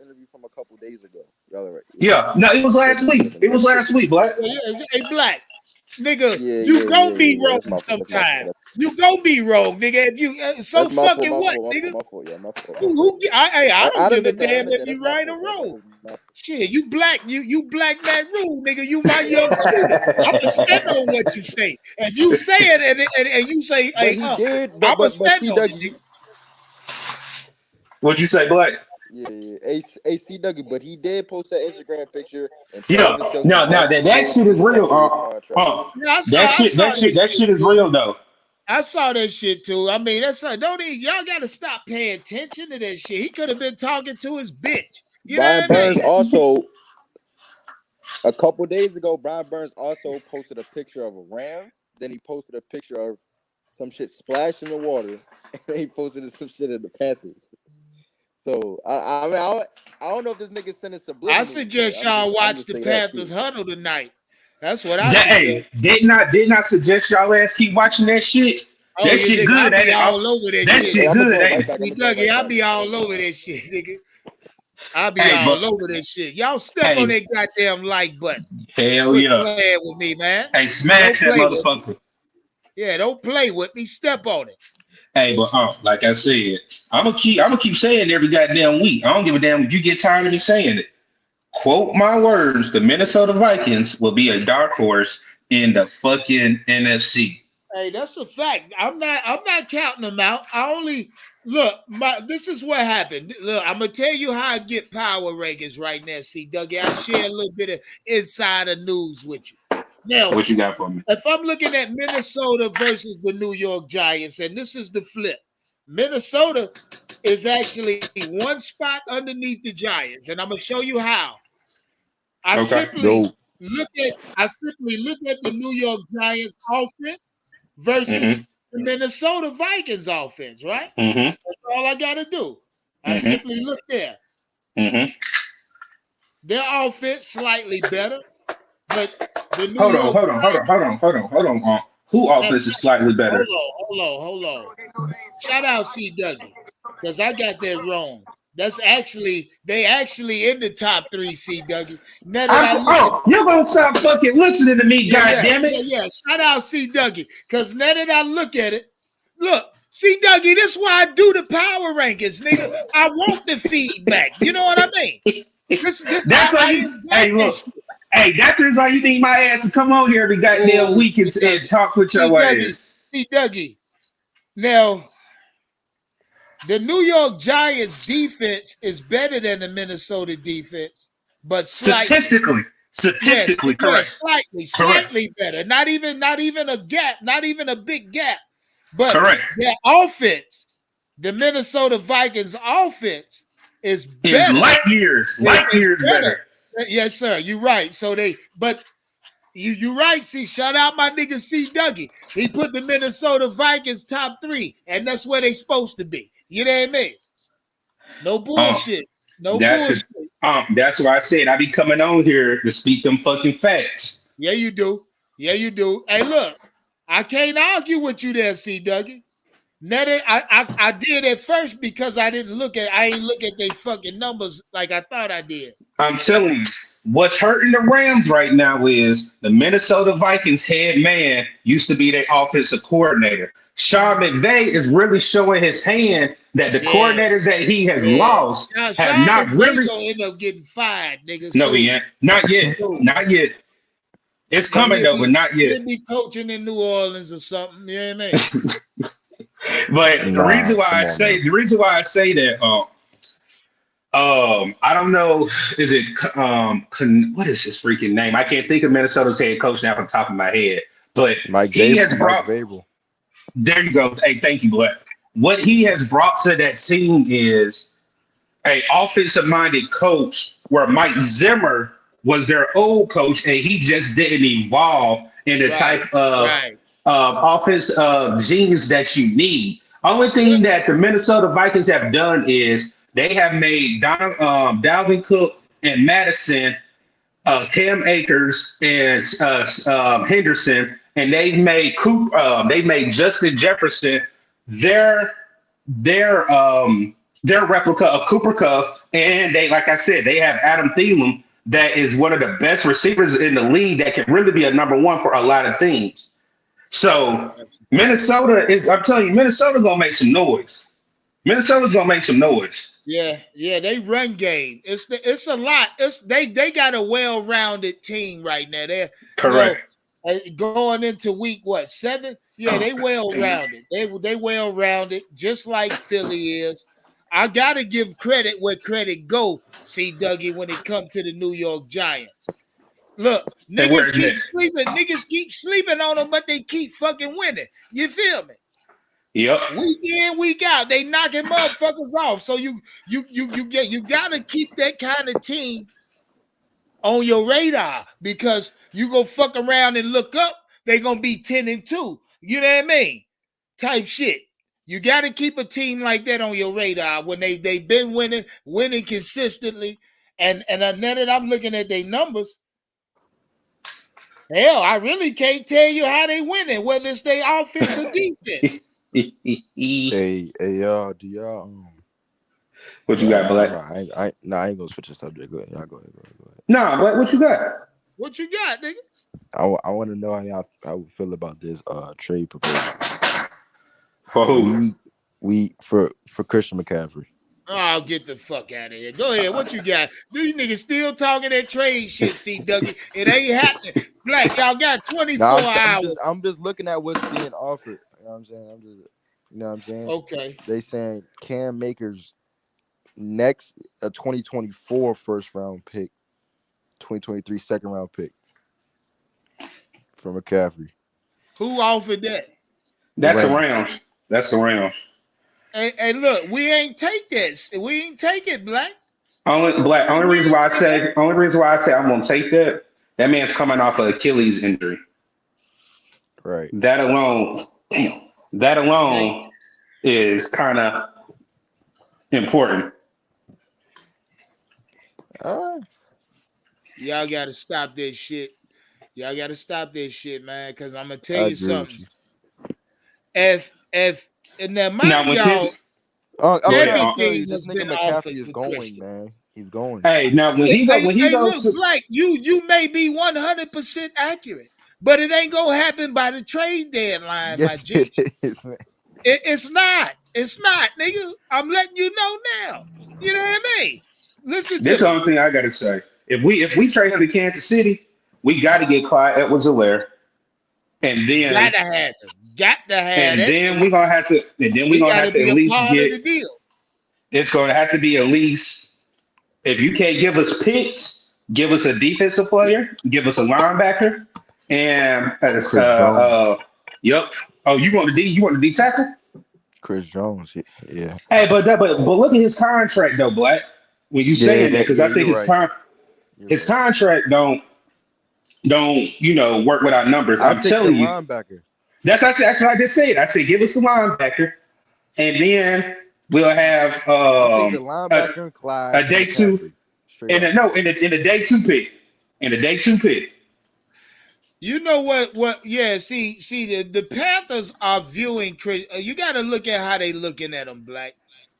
interview from a couple days ago. Y'all are right. Yeah. No, it was last week. It was last week, Black. Hey, Black. Nigga, you gonna be wrong sometime. You gonna be wrong, nigga. If you so fucking what, nigga? My fault. I don't give a damn if you right or wrong. Shit, you black, you black man rule, nigga. You my young shooter. I'm gonna stand on what you say. If you say it and you say, hey, I'm gonna stand on it. What'd you say, Black? Yeah. AC Dougie, but he did post that Instagram picture. And yeah. No, that shit is real. That shit is real though. I saw that shit too. I mean, y'all gotta stop paying attention to that shit. He could have been talking to his bitch. Brian Burns also, a couple days ago, Brian Burns also posted a picture of a ram. Then he posted a picture of some shit splashing in the water. And then he posted some shit of the Panthers. So I don't know if this nigga sending subliminal. I suggest y'all watch the Panthers huddle tonight. That's what I say. Did not suggest y'all ass keep watching that shit. Oh, that shit good, ain't it? All over that shit. That shit good, ain't it? Dougie, I'll be all over that shit, nigga. I'll be all over this shit. Y'all step on that goddamn like button. Hell Quit yeah. playing with me, man. Hey, smash that motherfucker. Yeah, don't play with me. Step on it. Hey, but like I said, I'm gonna keep saying it every goddamn week. I don't give a damn if you get tired of me saying it. Quote my words: the Minnesota Vikings will be a dark horse in the fucking NFC. Hey, that's a fact. I'm not counting them out. I only look. This is what happened. Look, I'm gonna tell you how I get power rankings right now. See, Dougie, I share a little bit of insider news with you. Now, what you got for me? If I'm looking at Minnesota versus the New York Giants, and this is the flip, Minnesota is actually one spot underneath the Giants, and I'm gonna show you how. I simply look at the New York Giants offense versus the Minnesota Vikings offense, right? That's all I gotta do. I simply look there. Their offense slightly better, but the New Hold York on. Who offense is slightly better? Hold on. Shout out C. Dougie, because I got that wrong. They actually in the top 3, C. Dougie. You're gonna stop fucking listening to me, goddammit. Yeah. Shout out C. Dougie, because now that I look at it, look, C. Dougie, this is why I do the power rankings, nigga. I want the feedback. You know what I mean? That's why look. Hey, that's the reason why you need my ass to come on here every goddamn week and talk with your ass. See, Dougie. Now, the New York Giants defense is better than the Minnesota defense, but statistically correct. Slightly better. Not even a gap, not even a big gap. But correct. Their offense, the Minnesota Vikings offense, is better. Light years better. Yes, sir. You're right. So you're right. See, shout out my nigga C. Dougie. He put the Minnesota Vikings top 3, and that's where they supposed to be. You know what I mean? No bullshit. Bullshit. That's why I said I be coming on here to speak them fucking facts. Yeah, you do. Hey, look, I can't argue with you there, C. Dougie. I did at first because I ain't look at their fucking numbers like I thought I did. I'm telling you, what's hurting the Rams right now is the Minnesota Vikings head man used to be their offensive coordinator. Sean McVay is really showing his hand that the coordinators that he has lost have not really gonna end up getting fired, nigga. No, he ain't. Not yet. It's coming though, but not yet. He'll be coaching in New Orleans or something. You know what I mean? But the reason why I say that, I don't know, is it what is his freaking name? I can't think of Minnesota's head coach now from the top of my head, but Mike Vrabel. There you go. Hey, thank you, Black. What he has brought to that team is an offensive-minded coach, where Mike Zimmer was their old coach, and he just didn't evolve in the type of offense genius that you need. Only thing that the Minnesota Vikings have done is they have made Dalvin Cook and Madison, Cam Akers and Henderson, and they've made Justin Jefferson their replica of Cooper Kupp, and they, like I said, they have Adam Thielen, that is one of the best receivers in the league that can really be a number 1 for a lot of teams. So I'm telling you, Minnesota's gonna make some noise. Yeah, they run game. It's a lot. They got a well-rounded team right now. They're correct. Going into week 7? Yeah, they well-rounded. They well-rounded, just like Philly is. I gotta give credit where credit go, C. Dougie, when it comes to the New York Giants. Look, niggas keep sleeping on them, but they keep fucking winning. You feel me? Yep. Week in, week out, they knocking motherfuckers off. So you gotta keep that kind of team on your radar, because you go fuck around and look up, they gonna be 10-2. You know what I mean? Type shit. You got to keep a team like that on your radar when they've been winning consistently. And now that I'm looking at their numbers, hell, I really can't tell you how they winning, whether it's their offense or defense. Hey, y'all, do y'all What you got, Black? I ain't gonna switch the subject. Go ahead. Y'all go ahead. Nah, Black, what you got? What you got, nigga? I want to know how y'all feel about this trade proposal. For who? We for Christian McCaffrey. Oh, get the fuck out of here. Go ahead. What you got? These niggas still talking that trade shit, CW. It ain't happening. Black, y'all got 24 hours. I'm just looking at what's being offered. You know what I'm saying? You know what I'm saying? Okay. They saying Cam Makers next a 2024 first round pick, 2023 second round pick for McCaffrey. Who offered that? That's the Rams. That's the Rams. Hey, look, we ain't take that. We ain't take it, Black. Only reason why I say I'm gonna take that. That man's coming off an Achilles injury. Right. That alone is kind of important. Y'all got to stop this shit. Y'all got to stop this shit, man. Because I'm gonna tell you something. Now mind y'all, everything this has nigga been McCaffrey offered is for going, Christian. man. He's going. Hey, now when he goes look, Black, you may be 100% accurate, but it ain't gonna happen by the trade deadline, my G. It is, man. It's not. It's not, nigga. I'm letting you know now. You know what I mean? Listen to me. This is the only thing I gotta say. If we trade him to Kansas City, we got to get Clyde Edwards-Helaire, and then Got to have him. Got to have and it. then we're gonna have to. And then we're gonna have to at least get. The deal. It's gonna have to be at least. If you can't give us picks, give us a defensive player, give us a linebacker, and yep. Oh, you want the D? You want the D tackle? Chris Jones, yeah. Hey, but look at his contract though, Black. When you saying that, because I think his contract don't work without numbers. I'm telling you. Linebacker. That's what I just said. I said give us a linebacker, and then we'll have the linebacker and Clyde a day two, in the day two pick. In the day two pick. You know what? Yeah, see, the Panthers are viewing Chris. You got to look at how they looking at him, Black.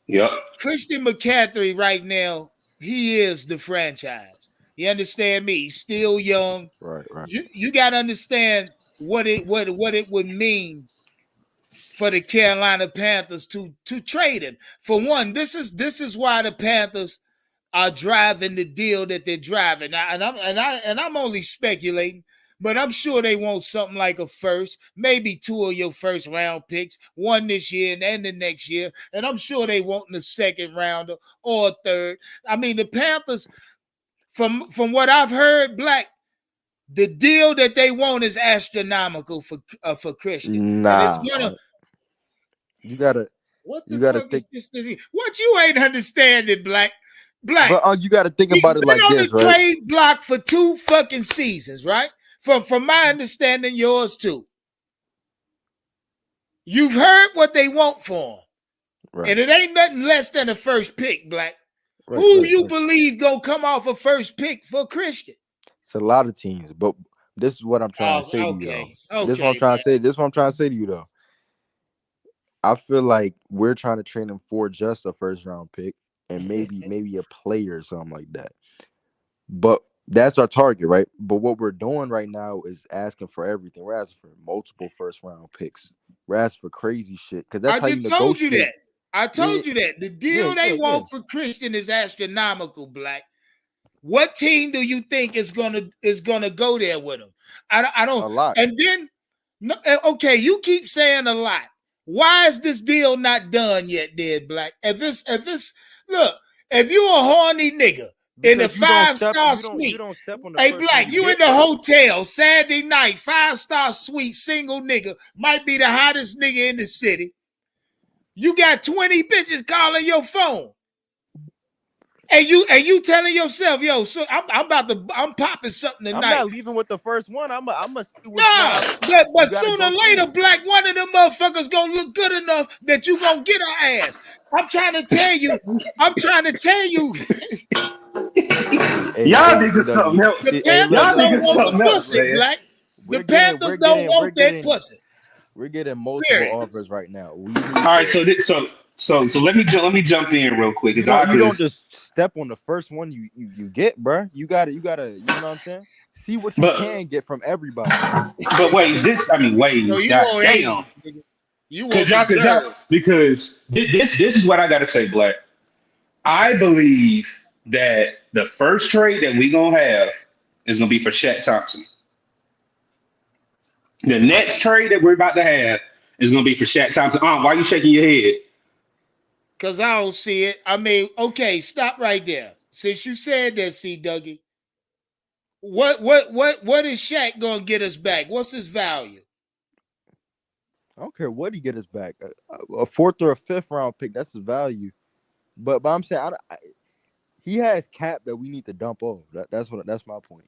Yep. Christian McCaffrey right now, he is the franchise. You understand me? He's still young. Right. You got to understand what it would mean for the Carolina Panthers to trade him. For one, this is why the Panthers are driving the deal that they're driving. Now, and I'm only speculating, but I'm sure they want something like a first, maybe 2 of your first round picks, one this year and the next year. And I'm sure they want the second rounder or a third. I mean, the Panthers, from what I've heard, Black, the deal that they want is astronomical for Christian. Nah, and it's gonna, you gotta. What the fuck is this? What you ain't understanding, Black? But you gotta think about it like this, right? He's been on the trade block for 2 fucking seasons, right? From my understanding, yours too. You've heard what they want for him, right? And it ain't nothing less than a first pick, Black. Right, Who you believe gonna come off a first pick for Christian? It's a lot of teams, but this is what I'm trying to say to you, though. This is what I'm trying to say. This is what I'm trying to say to you, though. I feel like we're trying to train him for just a first round pick and maybe a player or something like that. But that's our target, right? But what we're doing right now is asking for everything. We're asking for multiple first round picks. We're asking for crazy shit because that's how you negotiate. Told you that. I told you that the deal they want for Christian is astronomical, Black. What team do you think is gonna go there with him? I don't. A lot. And then, okay, you keep saying a lot. Why is this deal not done yet, dead Black? If you a horny nigga in the 5-star suite, hey Black, you in the hotel Saturday night, 5-star suite, single nigga, might be the hottest nigga in the city. You got 20 bitches calling your phone. And you telling yourself, yo, so I'm popping something tonight. I'm not leaving with the first one. I'm a but sooner or later, Black, one of them motherfuckers gonna look good enough that you gonna get her ass. I'm trying to tell you. Y'all niggas something else. The Panthers don't want the pussy, Black. The Panthers don't want that pussy. We're getting multiple offers right now. All right, so So let me jump in real quick. You don't just step on the first one you get, bro. You gotta, you know what I'm saying? See what you can get from everybody. But wait, No, you God want damn. age, nigga. You want the Because this is what I gotta say, Black. I believe that the first trade that we gonna have is gonna be for Shaq Thompson. The next trade that we're about to have is gonna be for Shaq Thompson. Why are you shaking your head? Because I don't see it. I mean, okay, stop right there. Since you said that, C. Dougie, what is Shaq gonna get us back? What's his value? I don't care what he get us back. A fourth or a fifth round pick, that's his value. But I'm saying he has cap that we need to dump off. That's my point.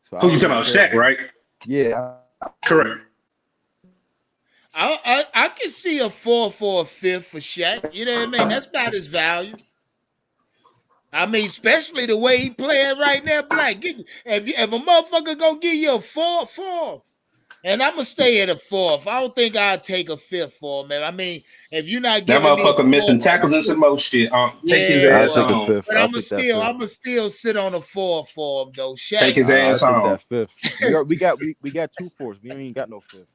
So who you talking about, Shaq, right? Yeah, correct. I can see a 4th or a 5th for Shaq. You know what I mean? That's about his value. I mean, especially the way he playing right now, Black. If a motherfucker gonna give you a 4, and I'm gonna stay at a 4th. I don't think I'll take a 5th for him, man. I mean, if you're not giving that me a motherfucker missing 4th, tackles and some more shit. Take his I'll ass take on. a 5th. but I'm gonna still sit on a 4 for him though. Shaq, take his ass I'll on. take that 5th. we got 2 4s. We ain't got no 5th.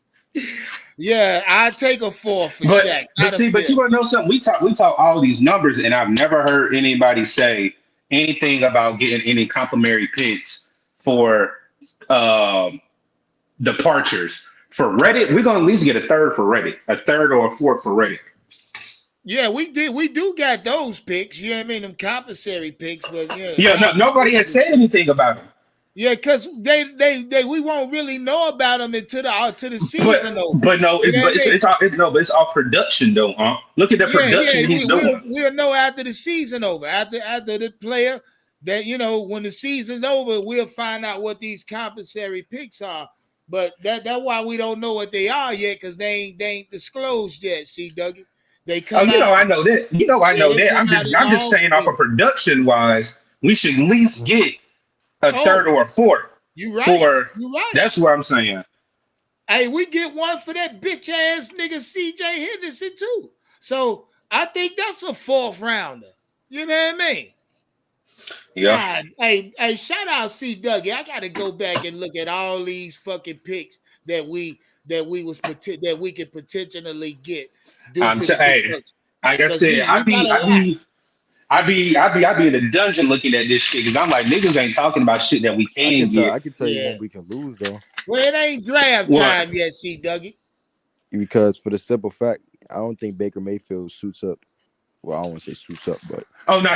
Yeah, I take a 4 for Shaq. But you wanna know something? We talk all these numbers, and I've never heard anybody say anything about getting any complimentary picks for departures. For Reddit, we're gonna at least get a 3rd for Reddit, a 3rd or a 4th for Reddit. Yeah, we do got those picks. You know what I mean? Them compensatory picks, but nobody has said anything about them. Yeah, because they we won't really know about them until the season over. But no, it's all production though, huh? Look at the production he's doing. We'll know after the season over. After the player that when the season's over, we'll find out what these compensatory picks are. But that's why we don't know what they are yet, because they ain't disclosed yet. See, Dougie, they come out. I know that. I know that. I'm just saying, off of production wise, we should at least get a 3rd or a 4th. You right. That's what I'm saying. Hey, we get one for that bitch ass nigga CJ Henderson too. So I think that's a 4th rounder. You know what I mean? Yeah. God, hey, shout out C Dougie. I gotta go back and look at all these fucking picks that we could potentially get. Like I said, I be in the dungeon looking at this shit because I'm like, niggas ain't talking about shit that we can get. I can tell you when we can lose though. Well, it ain't draft time yet, C Dougie. Because for the simple fact, I don't think Baker Mayfield suits up. Well, I don't want to say suits up, but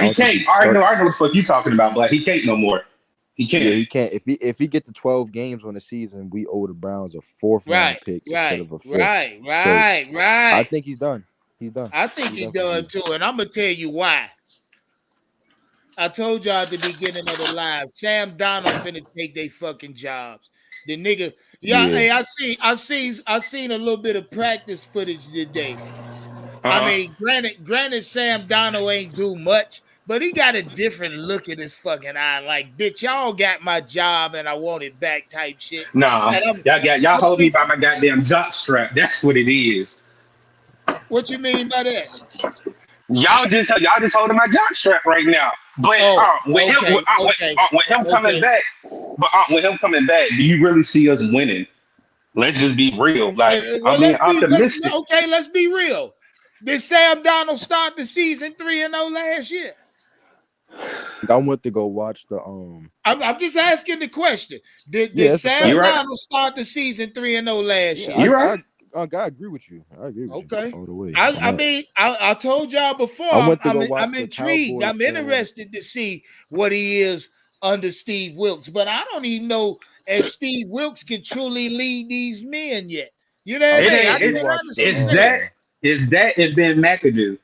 he can't. I know what the fuck you talking about, Black. He can't no more. He can't. Yeah, he can't. If he get to 12 games on the season, we owe the Browns a 4th round pick instead of a 5th. Right. I think he's done. I think he's done too, and I'm gonna tell you why. I told y'all at the beginning of the live, Sam Donald finna take their fucking jobs. The nigga, hey, I seen a little bit of practice footage today. I mean, granted, Sam Donald ain't do much, but he got a different look in his fucking eye. Like, bitch, y'all got my job and I want it back type shit. Nah, y'all hold me by my goddamn jock strap. That's what it is. What you mean by that? Y'all just holding my jock strap right now. But with him coming back, do you really see us winning? Let's just be real. Like, I'm being optimistic. Let's be real. Did Sam Donald start the season 3-0 last year? I went to go watch the I'm just asking the question. Did Sam Donald start the season 3-0 last year? You're right. I agree with you. I agree with you all the way. I told y'all before. I'm intrigued. I'm interested to see what he is under Steve Wilkes, but I don't even know if Steve Wilkes can truly lead these men yet. You know what I mean? Is that and Ben McAdoo?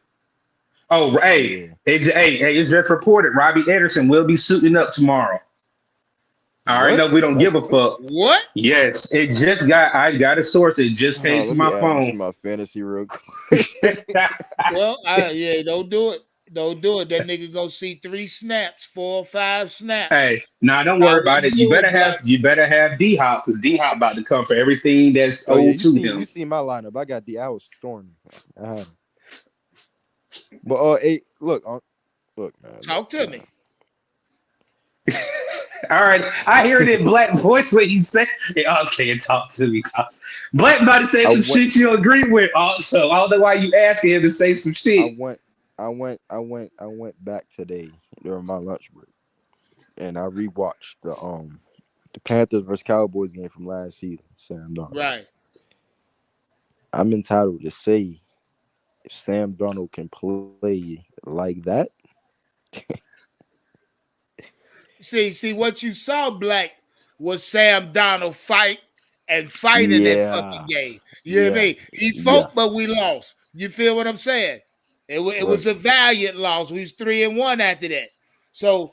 Oh, hey, it's just reported Robbie Anderson will be suiting up tomorrow. I already know we don't give a fuck. What? Yes, I got a source. It just came to my phone. My fantasy real quick. Well, don't do it. Don't do it. That nigga gonna see 3 snaps, 4 or 5 snaps. Hey, don't worry about it. You better have D Hop because D Hop about to come for everything that's owed to him. You see my lineup. I got the Owls storming. But hey, look, man. Talk to me. All right, I hear it in Black voice when you say, I'm saying talk to me. Black about to say some shit you agree with also. I don't know why you asking him to say some shit. I went back today during my lunch break, and I rewatched the Panthers versus Cowboys game from last season. Sam Darnold. Right. I'm entitled to say if Sam Darnold can play like that. See what you saw, Black, was Sam Darnold fighting that fucking game. You know what I mean? He fought, but we lost. You feel what I'm saying? It was a valiant loss. We was 3-1 after that. So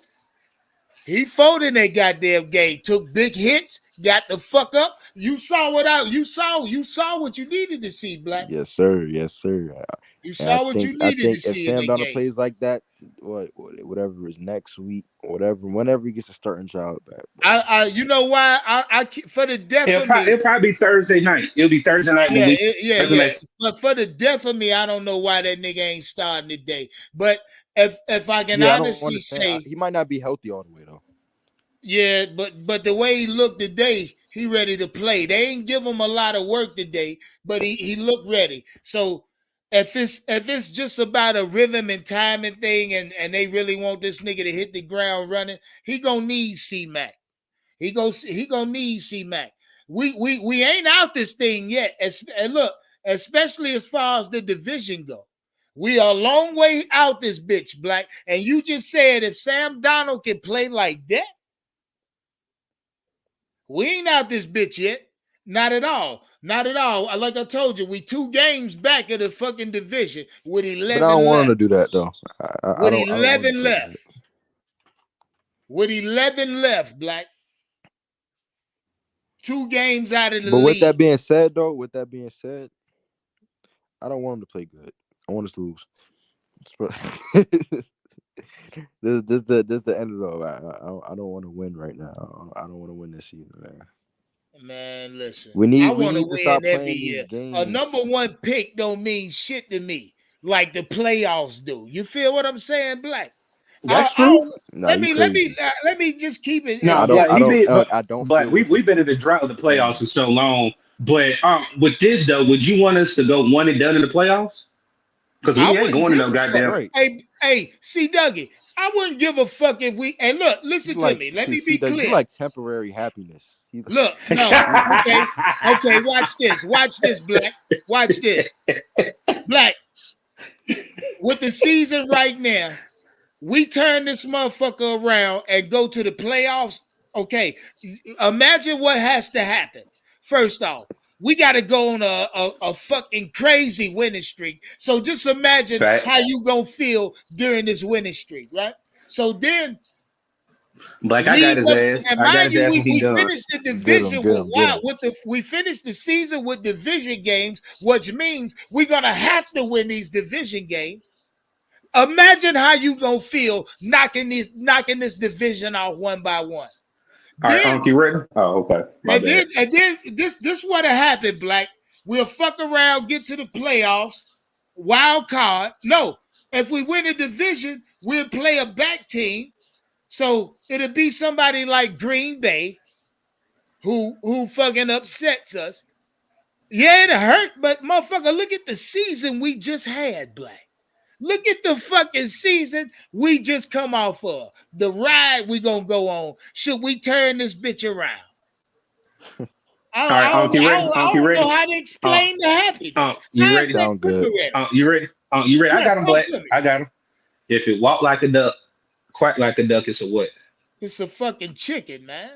he fought in that goddamn game, took big hits, got the fuck up. You saw you saw what you needed to see, Black. Yes, sir. You saw what you needed to see. I think if Sam Darnold plays like that, whatever is next week, whenever he gets a starting job back. You know why? I for the death of me. It'll probably be Thursday night. It'll be Thursday night. Yeah. But for the death of me, I don't know why that nigga ain't starting today. But if I can honestly say, he might not be healthy all the way though. Yeah, but the way he looked today, he ready to play. They ain't give him a lot of work today, but he looked ready. So if it's just about a rhythm and timing thing, and they really want this nigga to hit the ground running, he gonna need C-Mac. He gonna need C-Mac. We ain't out this thing yet. And look, especially as far as the division go. We are a long way out this bitch, Black. And you just said if Sam Darnold can play like that, we ain't out this bitch yet. Not at all. Not at all. Like I told you, we 2 games back of the fucking division with 11 But I don't want him left. to do that though. With 11 left. With 11 left, Black. 2 games out of the league. But with that being said, I don't want him to play good. I want us to lose. This the end of it all. I don't want to win right now. I don't want to win this season, man. Man, listen. We need to win stop every playing year. these games. A number 1 pick don't mean shit to me like the playoffs do. You feel what I'm saying, Black? That's true. Let me just keep it. No, I don't. But we've been in the drought of the playoffs for so long. But with this though, would you want us to go one and done in the playoffs? Because we ain't going to no goddamn. Right. Hey, see, Dougie, I wouldn't give a fuck if we. And look, listen to me. Let me be clear. You like temporary happiness. Look, no, okay. Watch this, Black. Watch this, Black. With the season right now, we turn this motherfucker around and go to the playoffs. Okay, imagine what has to happen. First off, we got to go on a fucking crazy winning streak. So just imagine how you gonna feel during this winning streak, right? So then, Black, I got his ass. And mind you, we finished the division we finished the season with division games, which means we're gonna have to win these division games. Imagine how you gonna feel knocking this division out one by one. All right, you ready? Oh, okay. And then this what happened, Black. We'll fuck around, get to the playoffs, wild card. No, if we win a division, we'll play a back team. So it'll be somebody like Green Bay who fucking upsets us. Yeah, it hurt, but motherfucker, look at the season we just had, Black. Look at the fucking season we just come off of. The ride we gonna go on. Should we turn this bitch around? I don't know how to explain the happiness. You ready? Sound good. You ready? You ready? I got him, Black. I got him. If it walk like a duck, quack like a duck, it's a what? It's a fucking chicken, man.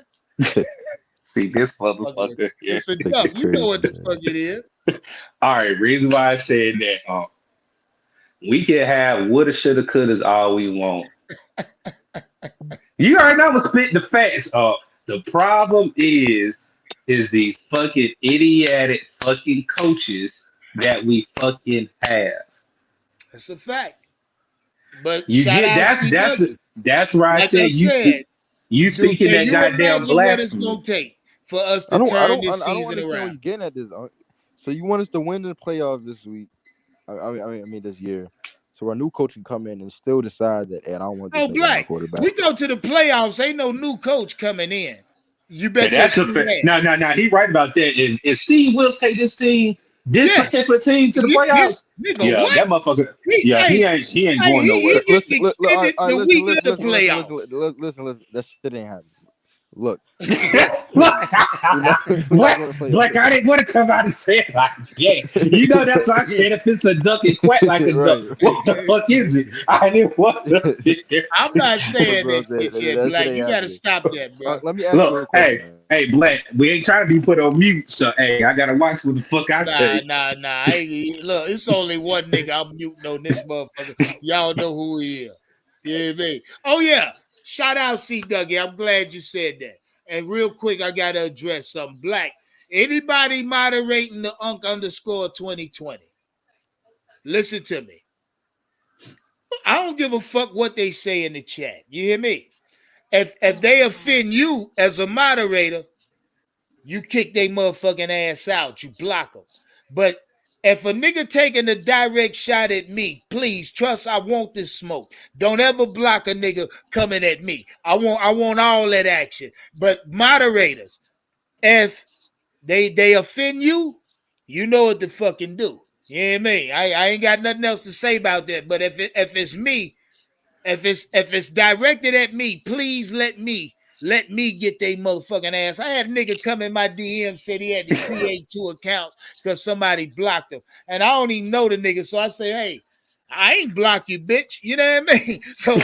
See this motherfucker. Yeah. It's a duck. You know what the fuck it is. All right. Reason why I said that. We can have woulda, shoulda, couldas all we want. You already know I'm spitting the facts. The problem is these fucking idiotic fucking coaches that we fucking have. That's a fact. But you get that's why I said you speaking that goddamn blasphemy. What it's gonna take for us to turn this season around? What you're getting at this. So you want us to win the playoffs this week? I mean this year. So a new coach can come in and still decide that, hey, I don't want this nigga as my Black, quarterback. we go to the playoffs. Ain't no new coach coming in. You And bet your that's a shoe fact. ass. No. He right about that. If Steve Wills take this team, this Yeah. particular team to the This playoffs, nigga, yeah, what? that motherfucker. Yeah, he ain't going nowhere. He getting extended the week of the playoffs. Listen. That shit ain't happening. Look, Black, we're not going to play. Black, I didn't want to come out and say it like, yeah. You know, that's why I said if it's a duck, it quack like a duck. Right. What the fuck is it? I didn't want to sit there. I'm not saying Bro, that shit yet, Black. You got to stop that, bro. Let me ask you a Look, question. hey, Black, we ain't trying to be put on mute, so hey, I gotta watch what the fuck I say. Nah. Look, it's only one nigga I'm muting on this motherfucker. Y'all know who he is. You know what I mean? Oh, yeah. Shout out C. Dougie. I'm glad you said that. And real quick, I got to address something. Black, anybody moderating the _2020? Listen to me. I don't give a fuck what they say in the chat. You hear me? If they offend you as a moderator, you kick their motherfucking ass out. You block them. But if a nigga taking a direct shot at me, please trust I want this smoke. Don't ever block a nigga coming at me. I want all that action. But moderators, if they offend you, you know what to fucking do. You know what I mean? I ain't got nothing else to say about that. But if it's me, if it's directed at me, please let me get they motherfucking ass. I had a nigga come in my DM, said he had to create 2 accounts because somebody blocked him. And I don't even know the nigga. So I say, hey, I ain't block you, bitch. You know what I mean? So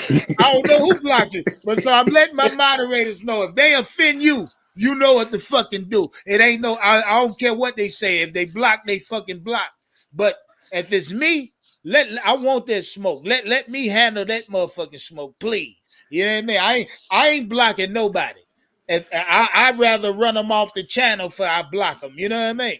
I don't know who blocked you. But so I'm letting my moderators know if they offend you, you know what to fucking do. It ain't no, I don't care what they say. If they block, they fucking block. But if it's me, I want that smoke. Let me handle that motherfucking smoke, please. You know what I mean? I ain't blocking nobody. If I'd rather run them off the channel for I block them. You know what I mean?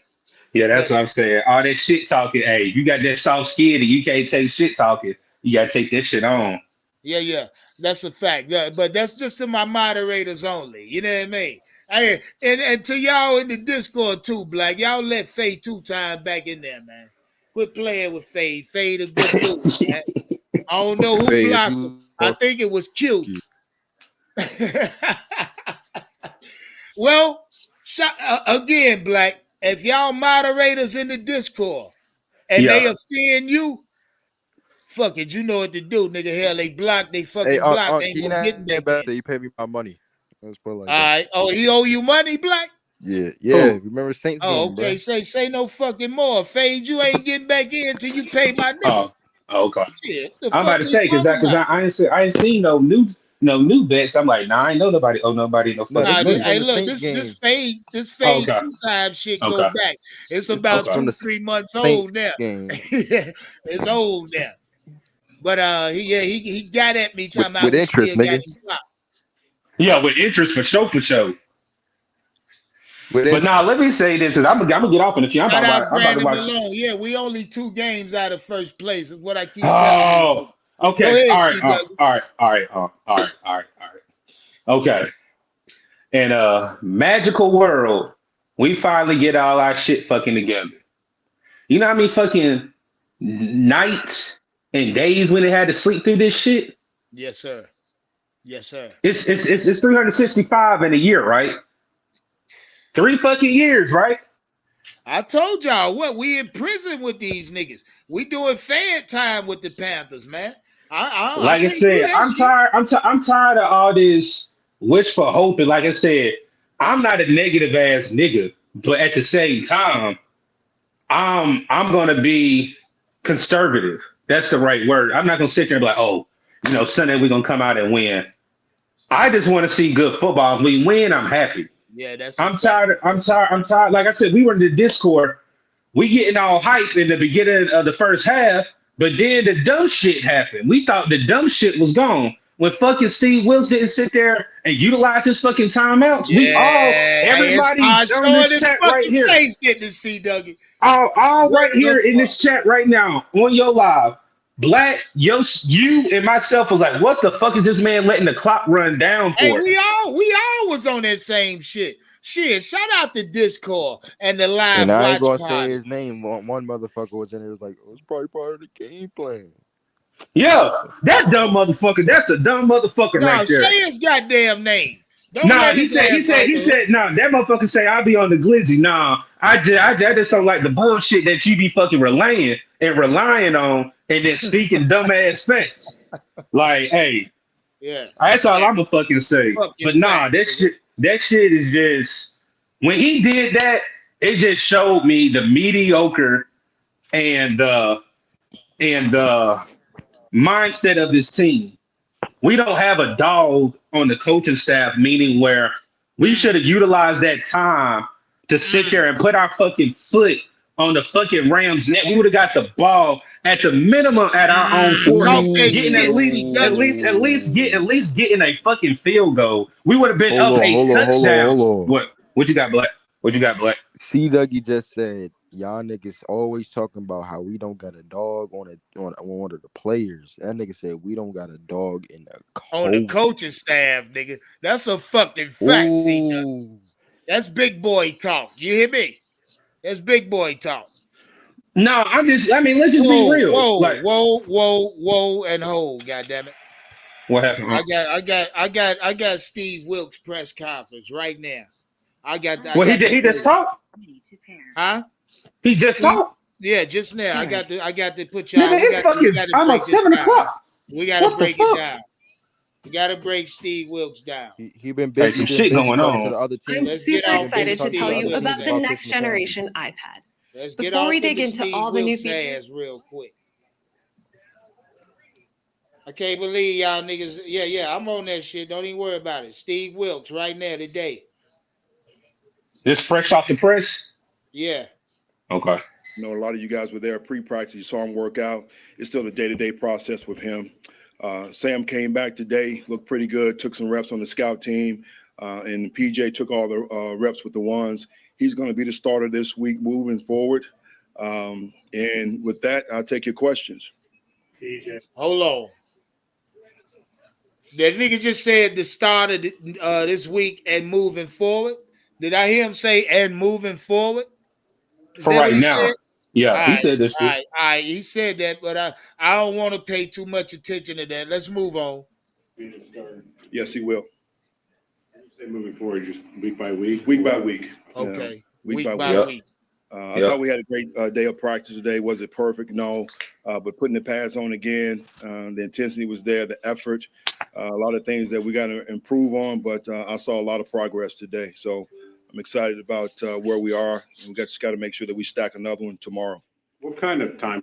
Yeah, that's what I'm saying. All that shit talking, hey, you got that soft skin and you can't take shit talking. You gotta take this shit on. Yeah. That's a fact. Yeah, but that's just to my moderators only. You know what I mean? Hey, and to y'all in the Discord too, Black. Y'all let Faye 2 times back in there, man. Quit playing with Faye. Faye the good dude, man. I don't know who Faye, blocked him. I think it was Q. Well, again, Black, if y'all moderators in the Discord and they offend you, fuck it, you know what to do, nigga. Hell, they block, they fucking block. Ain't no getting back there. You pay me my money. Let's put it like all right. Oh, he owe you money, Black? Yeah. Oh. Remember Saints Oh, game, okay. bro. Say no fucking more. Fade, you ain't getting back in till you pay my nigga. Oh, okay. Shit, the I'm about fuck to we say because talking about? I ain't seen no new bets. I'm like, nah, I ain't know nobody no fucking money. Hey, look, this fade 2 times shit go back. It's about 2-3 months old now. It's old now. But he got at me talking about we interest, still got nigga. him blocked. Yeah, with interest for sure. But now let me say this: is I'm gonna get off in a few. I'm about to watch. Malone. Yeah, we only 2 games out of first place. Is what I keep telling you. Oh, okay. Go ahead, All right. Okay. In a magical world, we finally get all our shit fucking together. You know how many fucking nights and days when they had to sleep through this shit? Yes, sir. It's 365 in a year, right? 3 fucking years, right? I told y'all what we in prison with these niggas. We doing fan time with the Panthers, man. Like I said, I'm tired. I'm tired of all this wishful hope. And like I said, I'm not a negative ass nigga, but at the same time, I'm gonna be conservative. That's the right word. I'm not gonna sit there and be like, oh, Sunday we're gonna come out and win. I just want to see good football. If we win, I'm happy. Yeah, that's. I'm tired. Like I said, we were in the Discord. We getting all hype in the beginning of the first half, but then the dumb shit happened. We thought the dumb shit was gone. When fucking Steve Wills didn't sit there and utilize his fucking timeouts, everybody on this chat right here, face getting to see Dougie. All right here in this chat right now on your live, Black, you and myself was like, what the fuck is this man letting the clock run down for? Hey, we all was on that same shit. Shit, shout out the Discord and the live and I watch ain't gonna party. say his name. One motherfucker was in there was like, it was probably part of the game plan. Yeah, that dumb motherfucker. That's a dumb motherfucker No, right there. say his goddamn name. Don't Nah, let he his said, ass off the hook. nah, that motherfucker say I'll be on the glizzy. Nah, I just don't like the bullshit that you be fucking relying on and then speaking dumbass facts. Like, hey, Yeah, that's all fact. I'ma fucking say. Fucking But nah, fact. nigga. that shit is just when he did that, it just showed me the mediocre and the mindset of this team. We don't have a dog on the coaching staff, meaning where we should have utilized that time to sit there and put our fucking foot on the fucking Rams net. We would have got the ball at the minimum at our own 40, Talk that getting shit, C Duddy. at least getting a fucking field goal. We would have been Hold up on, a hold on, hold on, touchdown. hold on. What you got, Black? What you got, Black? C Dougie just said y'all niggas always talking about how we don't got a dog on one of the players. That nigga said we don't got a dog in the On the coach. coaching staff, nigga. That's a fucking fact, C Duddy. Ooh. That's big boy talk. You hear me? That's big boy talk. No, let's just be real. Like, Whoa, and hold, goddammit. what happened? I got Steve Wilkes' press conference right now. I got He just talked? Huh? He just talked? Yeah, just now. I got to put y'all. Nigga, it's fucking almost 7 o'clock. We got to What the break fuck? it down. We got to break Steve Wilkes down. He been busy. Some He been shit busy going talking on. to the other team. I'm Let's get super off excited to Steve tell you Wilkes about the down. next generation iPad. Let's get Before off we dig into into Steve all the new Wilkes' features. ass real quick. I can't believe y'all niggas. Yeah, I'm on that shit. Don't even worry about it. Steve Wilkes right now today. This fresh off the press? Yeah. Okay. You know, a lot of you guys were there pre-practice. You saw him work out. It's still a day-to-day process with him. Sam came back today, looked pretty good, took some reps on the scout team, and PJ took all the reps with the ones. He's going to be the starter this week moving forward. And with that, I'll take your questions. PJ. Hold on. That nigga just said the start of this week and moving forward. Did I hear him say and moving forward? Is For that right what he now. said? Yeah, he said this too. All right. He said that, but I don't want to pay too much attention to that. Let's move on. Yes, he will. Say moving forward, just week by week? Week by week. Okay. Week by week. I thought we had a great day of practice today. Was it perfect? No. But putting the pads on again, the intensity was there, the effort, a lot of things that we got to improve on. But I saw a lot of progress today. So I'm excited about where we are. And we just got to make sure that we stack another one tomorrow. What kind of time?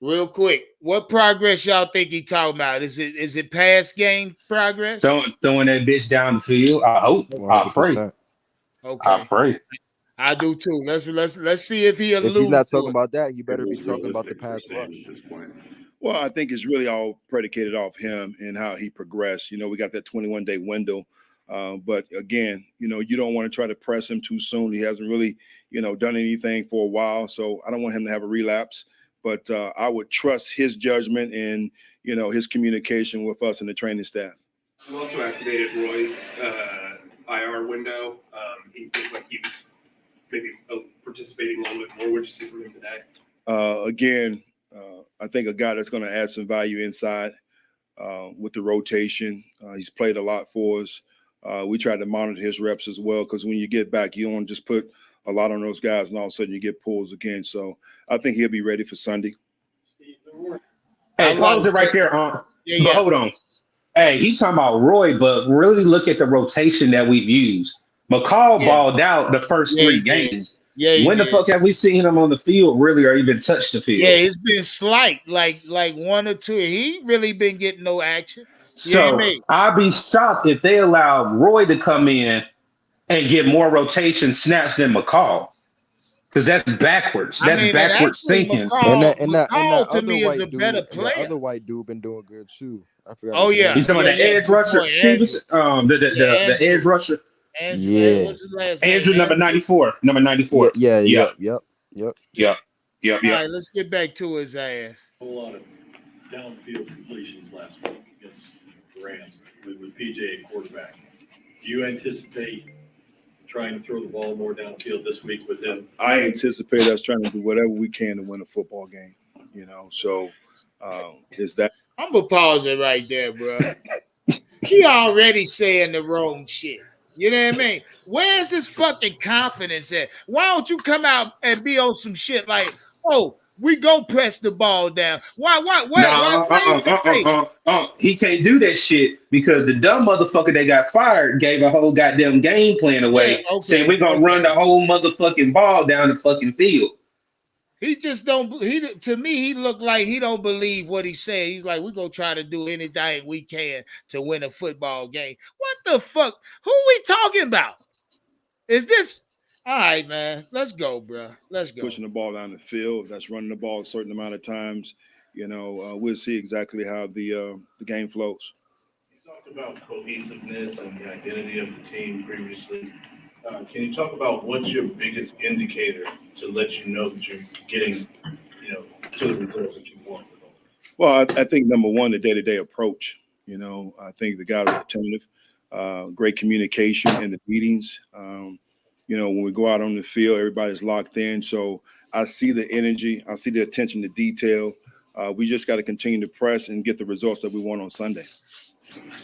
Real quick, what progress y'all think he talking about? Is it past game progress? Throwing that bitch down the field. I hope. 100%. I pray. Okay. I pray. I do too. Let's see if he alludes. If he's not to talking it. about that, he better be talking about the pass rush. At this point. Well, I think it's really all predicated off him and how he progressed. You know, we got that 21-day window. But again, you know, you don't want to try to press him too soon. He hasn't really, you know, done anything for a while. So I don't want him to have a relapse. But I would trust his judgment and, you know, his communication with us and the training staff. You also activated Roy's IR window. He looked like he was maybe participating a little bit more. What did you see from him today? Again, I think a guy that's going to add some value inside with the rotation. He's played a lot for us. We tried to monitor his reps as well because when you get back, you don't just put a lot on those guys and all of a sudden you get pulls again. So I think he'll be ready for Sunday. Hey, pause it right there, Yeah. But hold on. Hey, he talking about Roy, but really look at the rotation that we've used. McCall balled out the first 3 games. Yeah. When the fuck have we seen him on the field really or even touched the field? Yeah, it's been slight, like 1 or 2. He really been getting no action. So I'd be shocked if they allow Roy to come in and get more rotation snaps than McCall. Because that's backwards. That's backwards thinking. And that to me is a better player. The other white dude been doing good too. I forgot. Oh yeah, he's talking about the edge rusher, Stevenson. The edge rusher. Andrew, what's his last Andrew, name? number 94. Number 94. Yep. All right, let's get back to his ass. A whole lot of downfield completions last week against the Rams with PJ at quarterback. Do you anticipate trying to throw the ball more downfield this week with him? I anticipate us trying to do whatever we can to win a football game, you know. So Is that I'm gonna pause it right there, bro. He already saying the wrong shit. You know what I mean? Where's his fucking confidence at? Why don't you come out and be on some shit like, oh, we go press the ball down? He can't do that shit because the dumb motherfucker that got fired gave a whole goddamn game plan Yeah, away, saying okay, we're gonna run the whole motherfucking ball down the fucking field. He just don't. To me, he looked like he don't believe what he said. He's like, we're gonna try to do anything we can to win a football game. What the fuck? Who we talking about? Is this all right, man? Let's go, bro. Let's go. Pushing the ball down the field. That's running the ball a certain amount of times. We'll see exactly how the game flows. You talked about cohesiveness and the identity of the team previously. Can you talk about what's your biggest indicator to let you know that you're getting, to the results that you want? Well, I think number one, the day-to-day approach. I think the guys are attentive, great communication in the meetings. When we go out on the field, everybody's locked in. So I see the energy. I see the attention to detail. We just got to continue to press and get the results that we want on Sunday.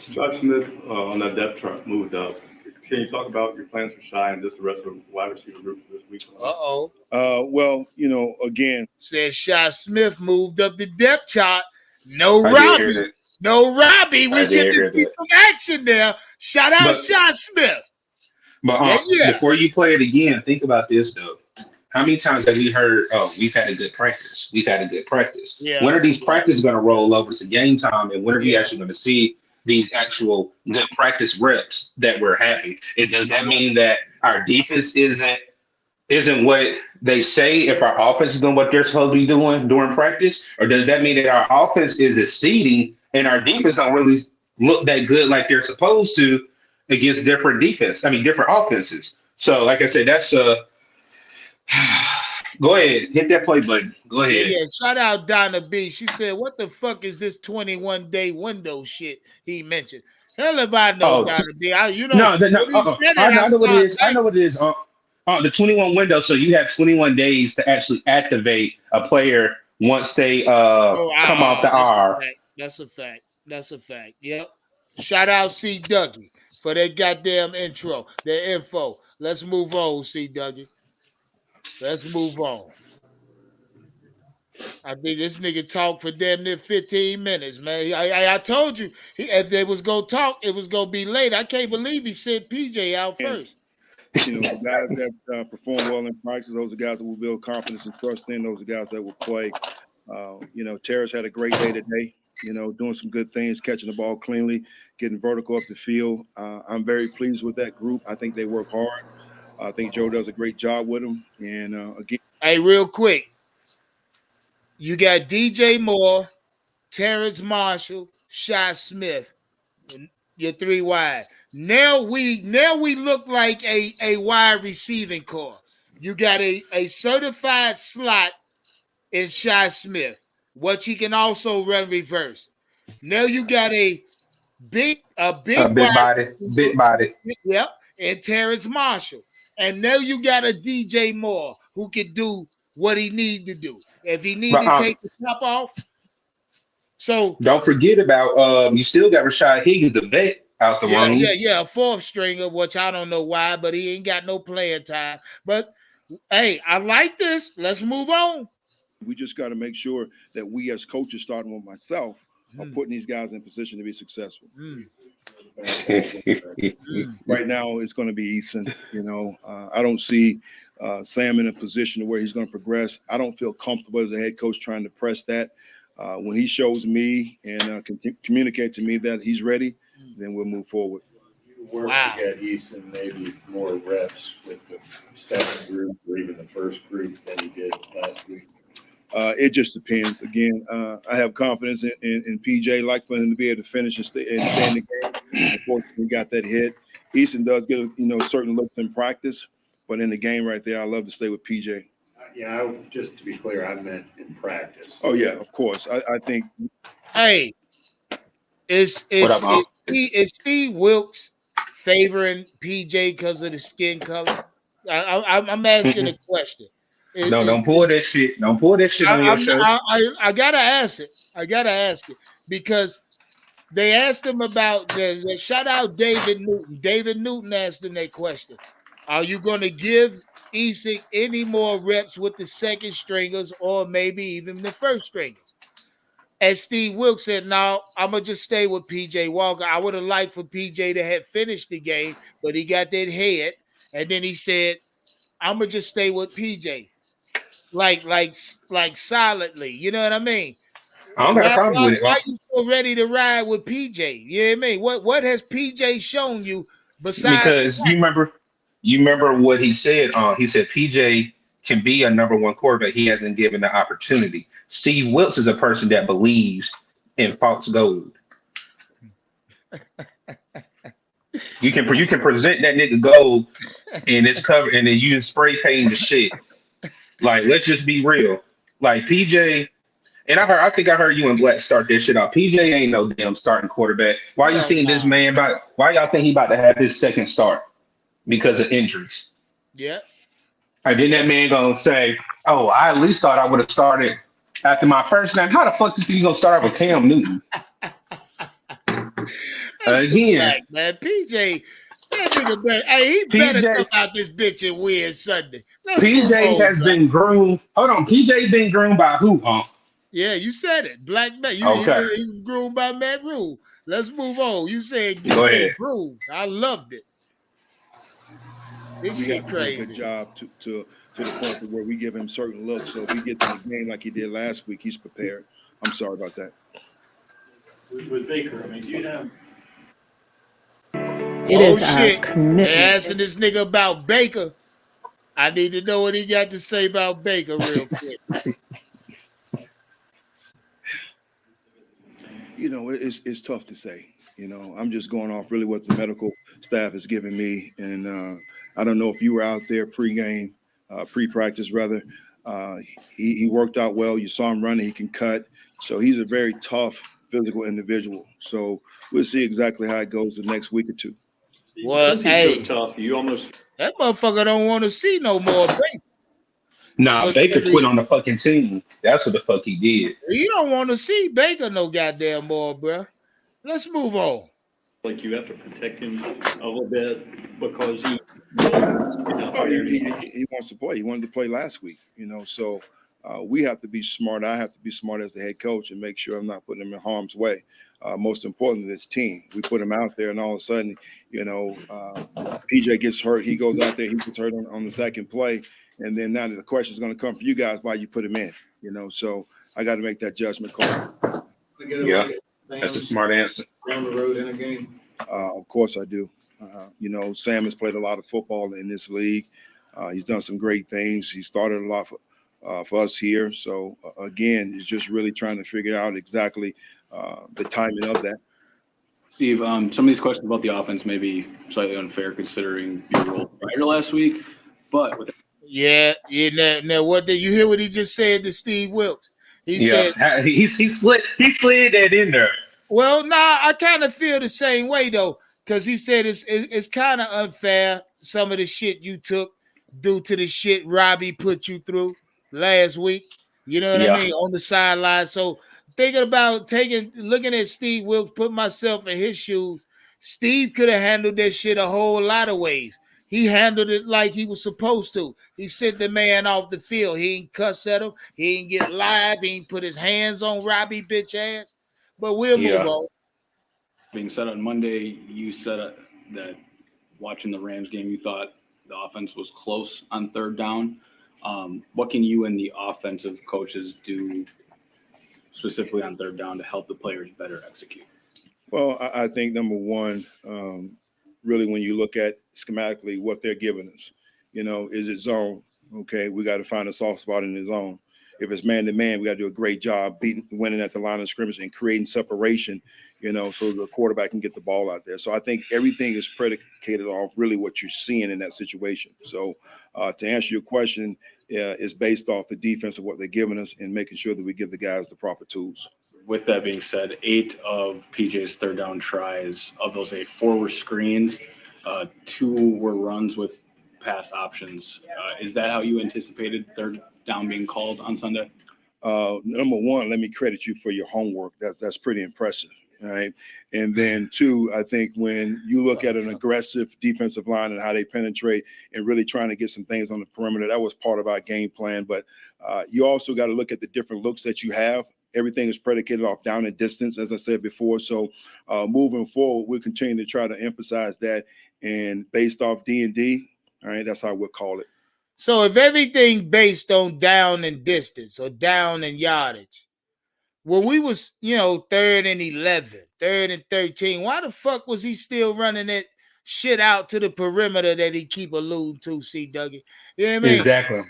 Josh Smith on that depth chart moved up. Can you talk about your plans for Shy and just the rest of the wide receiver group for this week? Well, again. Says Shy Smith moved up the depth chart. No Robbie. No Robbie. We get to see some action there. Shout out Shy Smith. But before you play it again, think about this, though. How many times have we heard, oh, we've had a good practice. We've had a good practice. Yeah. When are these practices going to roll over to game time? And when are we actually going to see these actual good practice reps that we're having? Does that mean that our defense isn't what they say if our offense is doing what they're supposed to be doing during practice? Or does that mean that our offense is exceeding and our defense don't really look that good like they're supposed to against different offenses? So like I said, that's go ahead, hit that play button. Go ahead. Yeah, shout out Donna B. She said, what the fuck is this 21-day window shit he mentioned? Hell if I know, Donna B. I know what it is. I know what it is. The 21 window, so you have 21 days to actually activate a player once they come off the R. That's a fact. Yep. Shout out C. Dougie for that goddamn intro, their info. Let's move on, C. Dougie. Let's move on. I think this nigga talked for damn near 15 minutes, man. I told you, if they was going to talk, it was going to be late. I can't believe he sent PJ out first. The guys that perform well in practice, those are guys that will build confidence and trust in. Those are guys that will play. Terrace had a great day today, doing some good things, catching the ball cleanly, getting vertical up the field. I'm very pleased with that group. I think they work hard. I think Joe does a great job with them. And again, hey, real quick, you got DJ Moore, Terrence Marshall, Shy Smith, and your three wide. Now we look like a wide receiving core. You got a certified slot in Shy Smith, which he can also run reverse. Now you got a big body. Yep, and Terrence Marshall. And now you got a DJ Moore who can do what he need to do. If he need to take the top off. So don't forget about you still got Rashad Higgins, the vet, out the room. Yeah, a fourth stringer, which I don't know why, but he ain't got no playing time. But hey, I like this. Let's move on. We just got to make sure that we as coaches, starting with myself, are putting these guys in position to be successful. Right now, it's going to be Eason. I don't see Sam in a position where he's going to progress. I don't feel comfortable as a head coach trying to press that. When he shows me and can communicate to me that he's ready, then we'll move forward. You work to get Eason maybe more reps with the second group or even the first group than you did last week. It just depends. Again, I have confidence in PJ, like for him to be able to finish and stay in the game. Unfortunately, he got that hit. Easton does get certain looks in practice, but in the game right there, I love to stay with PJ. Yeah, just to be clear, I meant in practice. Oh yeah, of course. I think. Hey, is Steve Wilkes favoring PJ because of the skin color? I'm asking a question. No, don't pull that shit. Don't pull that shit on your show. I gotta ask it. I gotta ask it because they asked him about the shout out David Newton. David Newton asked him that question. Are you going to give Isak any more reps with the second stringers or maybe even the first stringers? And Steve Wilkes said, no, I'm going to just stay with PJ Walker. I would have liked for PJ to have finished the game, but he got that head. And then he said, I'm going to just stay with PJ. Like solidly. You know what I mean? I don't got a problem with it. Why you so ready to ride with PJ? You know what I mean? What has PJ shown you besides Because you remember what he said. He said PJ can be a number one quarterback. He hasn't given the opportunity. Steve Wilkes is a person that believes in false gold. You can present that nigga gold and it's covered, and then you spray paint the shit. Like, let's just be real. Like PJ. And I think I heard you and Black start this shit out. PJ ain't no damn starting quarterback. Why you think this man why y'all think he about to have his second start? Because of injuries. Yeah. And then that man gonna say, oh, I at least thought I would have started after my first game. How the fuck do you think you gonna start off with Cam Newton? Again. Man, PJ, that nigga better, he better come out this bitch and win Sunday. PJ has been groomed. Hold on, PJ been groomed by who, huh? Yeah, you said it. Black Matt. He was groomed by Matt Rule. Let's move on. You said groomed. I loved it. This shit crazy. A good job to the point where we give him certain looks. So if he gets in the game like he did last week, he's prepared. I'm sorry about that. With Baker, I mean, do you have? Shit! They're asking this nigga about Baker. I need to know what he got to say about Baker real quick. You know, it's tough to say. You know, I'm just going off really what the medical staff has given me. And I don't know if you were out there pre-game, pre-practice rather. He worked out well. You saw him running. He can cut. So he's a very tough physical individual. So we'll see exactly how it goes the next week or two. Well, hey, so tough. You almost that motherfucker don't want to see no more Baker. Nah, Baker quit on the fucking team. That's what the fuck he did. You don't want to see Baker no goddamn more, bro. Let's move on. Like you have to protect him a little bit because he wants to play. He wanted to play last week, you know. So we have to be smart. I have to be smart as the head coach and make sure I'm not putting him in harm's way. Most importantly, this team. We put him out there, and all of a sudden, you know, PJ gets hurt. He goes out there. He gets hurt on the second play. And then now the question is going to come for you guys why you put him in, you know. So I got to make that judgment call. Yeah, that's a smart answer. Down the road in a game. Of course I do. You know, Sam has played a lot of football in this league. He's done some great things. He started a lot for us here. So, again, it's just really trying to figure out exactly the timing of that. Steve, some of these questions about the offense may be slightly unfair considering your role prior to last week, but with Yeah. Now, what did you hear? What he just said to Steve Wilkes? He said he slid that in there. Well, nah, I kind of feel the same way though, because he said it's kind of unfair some of the shit you took due to the shit Robbie put you through last week. You know what I mean? On the sideline. So thinking about looking at Steve Wilkes, put myself in his shoes. Steve could have handled that shit a whole lot of ways. He handled it like he was supposed to. He sent the man off the field. He ain't cuss at him. He ain't get live. He ain't put his hands on Robbie bitch ass. But we'll move on. Being said, on Monday, you said that watching the Rams game, you thought the offense was close on third down. What can you and the offensive coaches do specifically on third down to help the players better execute? Well, I think number one, really when you look at schematically what they're giving us, you know, is it zone? Okay, we got to find a soft spot in the zone. If it's man-to-man, we got to do a great job winning at the line of scrimmage and creating separation, you know, so the quarterback can get the ball out there. So I think everything is predicated off really what you're seeing in that situation. So to answer your question, it's based off the defense of what they're giving us and making sure that we give the guys the proper tools. With that being said, 8 of PJ's third down tries, of those 8, 4 were screens, 2 were runs with pass options. Is that how you anticipated third down being called on Sunday? Number one, let me credit you for your homework. That's pretty impressive. All right. And then two, I think when you look at an aggressive defensive line and how they penetrate and really trying to get some things on the perimeter, that was part of our game plan. But you also got to look at the different looks that you have. Everything is predicated off down and distance, as I said before. So moving forward, we'll continue to try to emphasize that. And based off D&D, all right, that's how we'll call it. So if everything based on down and distance or down and yardage, when we was, 3rd and 11, 3rd and 13, why the fuck was he still running that shit out to the perimeter that he keep alluding to, C. Dougie? You know what I mean? Exactly.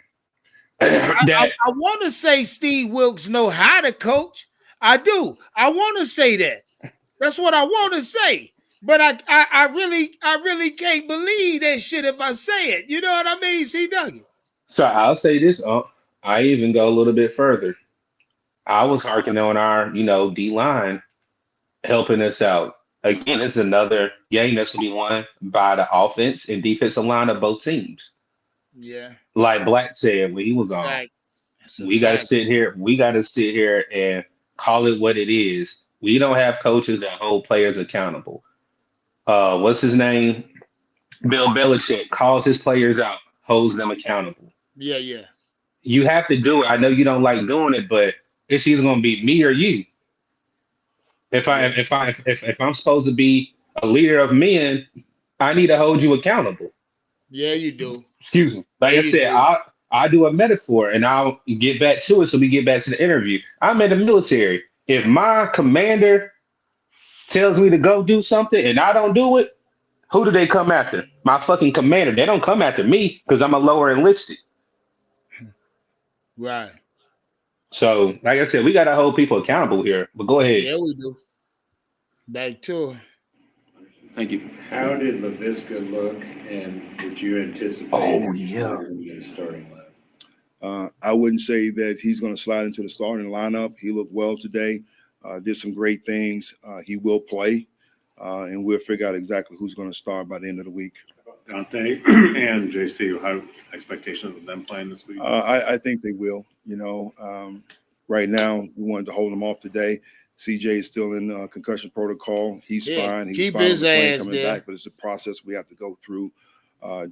I want to say Steve Wilkes know how to coach. I do. I want to say that. That's what I want to say. But I really can't believe that shit if I say it. You know what I mean, C. Dougie? So I'll say this. I even go a little bit further. I was harking on our, D line helping us out. Again, it's another game that's gonna be won by the offense and defensive line of both teams. Yeah. Like Black said when he was on, we got to sit here. We got to sit here and call it what it is. We don't have coaches that hold players accountable. What's his name? Bill Belichick calls his players out, holds them accountable. Yeah. You have to do it. I know you don't like doing it, but it's either gonna be me or you. If I'm supposed to be a leader of men, I need to hold you accountable. Yeah, you do. Excuse me. Like I said, I do a metaphor and I'll get back to it. So we get back to the interview. I'm in the military. If my commander tells me to go do something and I don't do it, who do they come after? My fucking commander. They don't come after me because I'm a lower enlisted. Right. So, like I said, we got to hold people accountable here. But go ahead. Yeah, we do. Back to it. Thank you. How did LaVisca look, and would you anticipate the starting lineup? I wouldn't say that he's going to slide into the starting lineup. He looked well today, did some great things. He will play, and we'll figure out exactly who's going to start by the end of the week. Dante and JC, how expectations of them playing this week? I think they will. Right now we wanted to hold him off today. CJ is still in concussion protocol. He's fine. He's keep fine his with the plane ass coming there. back, but it's a process we have to go through.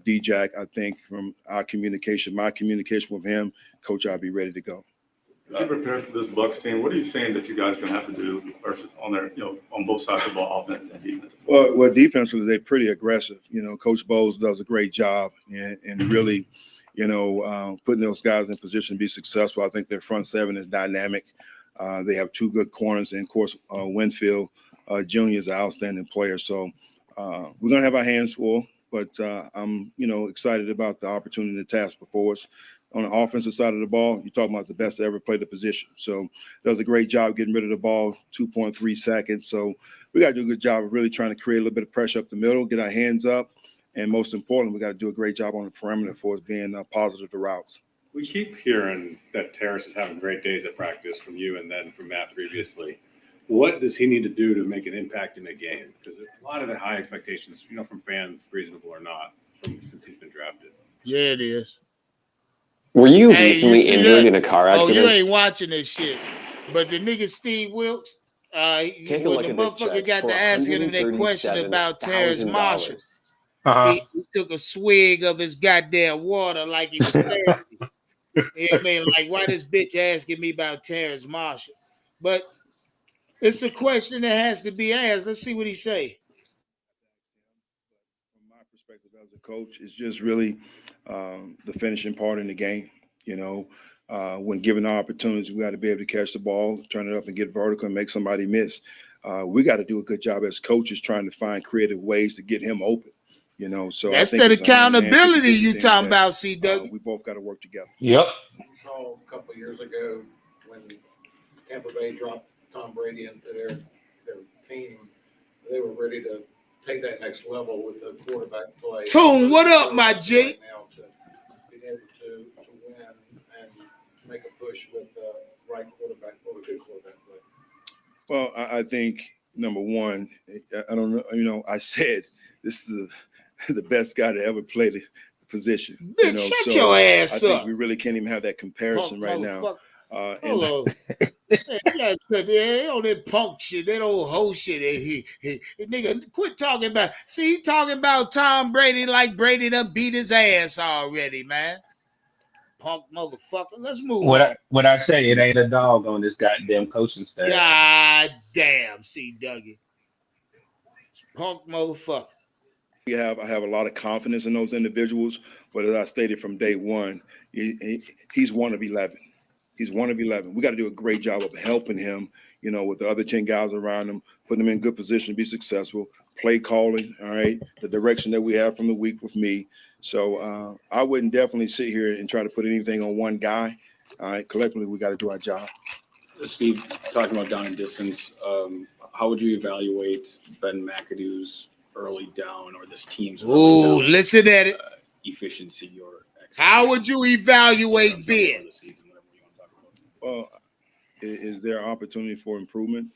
D-Jack, I think from our communication, my communication with him, Coach, I'll be ready to go. As you prepare for this Bucks team, what are you saying that you guys are going to have to do versus on their, on both sides of the ball, offense and defense? Well, defensively, they're pretty aggressive. Coach Bowles does a great job and really, putting those guys in position to be successful. I think their front seven is dynamic. They have two good corners, and of course, Winfield Jr. is an outstanding player. So we're going to have our hands full, but I'm, excited about the opportunity and the task before us. On the offensive side of the ball, you're talking about the best to ever play the position. So does a great job getting rid of the ball, 2.3 seconds. So we got to do a good job of really trying to create a little bit of pressure up the middle, get our hands up, and most importantly, we got to do a great job on the perimeter for us being positive to routes. We keep hearing that Terrace is having great days at practice from you and then from Matt previously. What does he need to do to make an impact in a game? Because a lot of the high expectations, from fans, reasonable or not, since he's been drafted. Yeah, it is. Were you recently injured in a car accident? Oh, you ain't watching this shit. But the nigga Steve Wilkes, when the motherfucker got to asking him that question about Terrace Marshall, he took a swig of his goddamn water like he was thirsty. I mean, like, why this bitch asking me about Terrace Marshall? But it's a question that has to be asked. Let's see what he say. From my perspective as a coach, it's just really the finishing part in the game. When given opportunities, we got to be able to catch the ball, turn it up and get vertical and make somebody miss. We got to do a good job as coaches trying to find creative ways to get him open. So that's that accountability you talking about, C. Doug. We both got to work together. Yep. We saw a couple of years ago when Tampa Bay dropped Tom Brady into their team, they were ready to take that next level with the quarterback play. Tune, what up, my G? Right now to be able to win and make a push with the right quarterback, or a good quarterback play. Well, I think number one, I don't know. I said this is the best guy to ever play the position. Bitch, shut your ass I think up. we really can't even have that comparison right now. Hold on. Man, they on that punk shit, that old hoe shit. Nigga, quit talking about. See, he talking about Tom Brady like Brady done beat his ass already, man. Punk motherfucker. Let's move on. What I say, it ain't a dog on this goddamn coaching staff. God damn, see, Dougie. Punk motherfucker. I have a lot of confidence in those individuals, but as I stated from day one, he's one of 11. He's one of 11. We got to do a great job of helping him, with the other 10 guys around him, putting him in good position to be successful, play calling, all right, the direction that we have from the week with me. So I wouldn't definitely sit here and try to put anything on one guy. All right, collectively, we got to do our job. Steve, talking about down and distance, how would you evaluate Ben McAdoo's early down or this team's early down, listen at it. Efficiency or how would you evaluate Ben? Well, is there opportunity for improvement?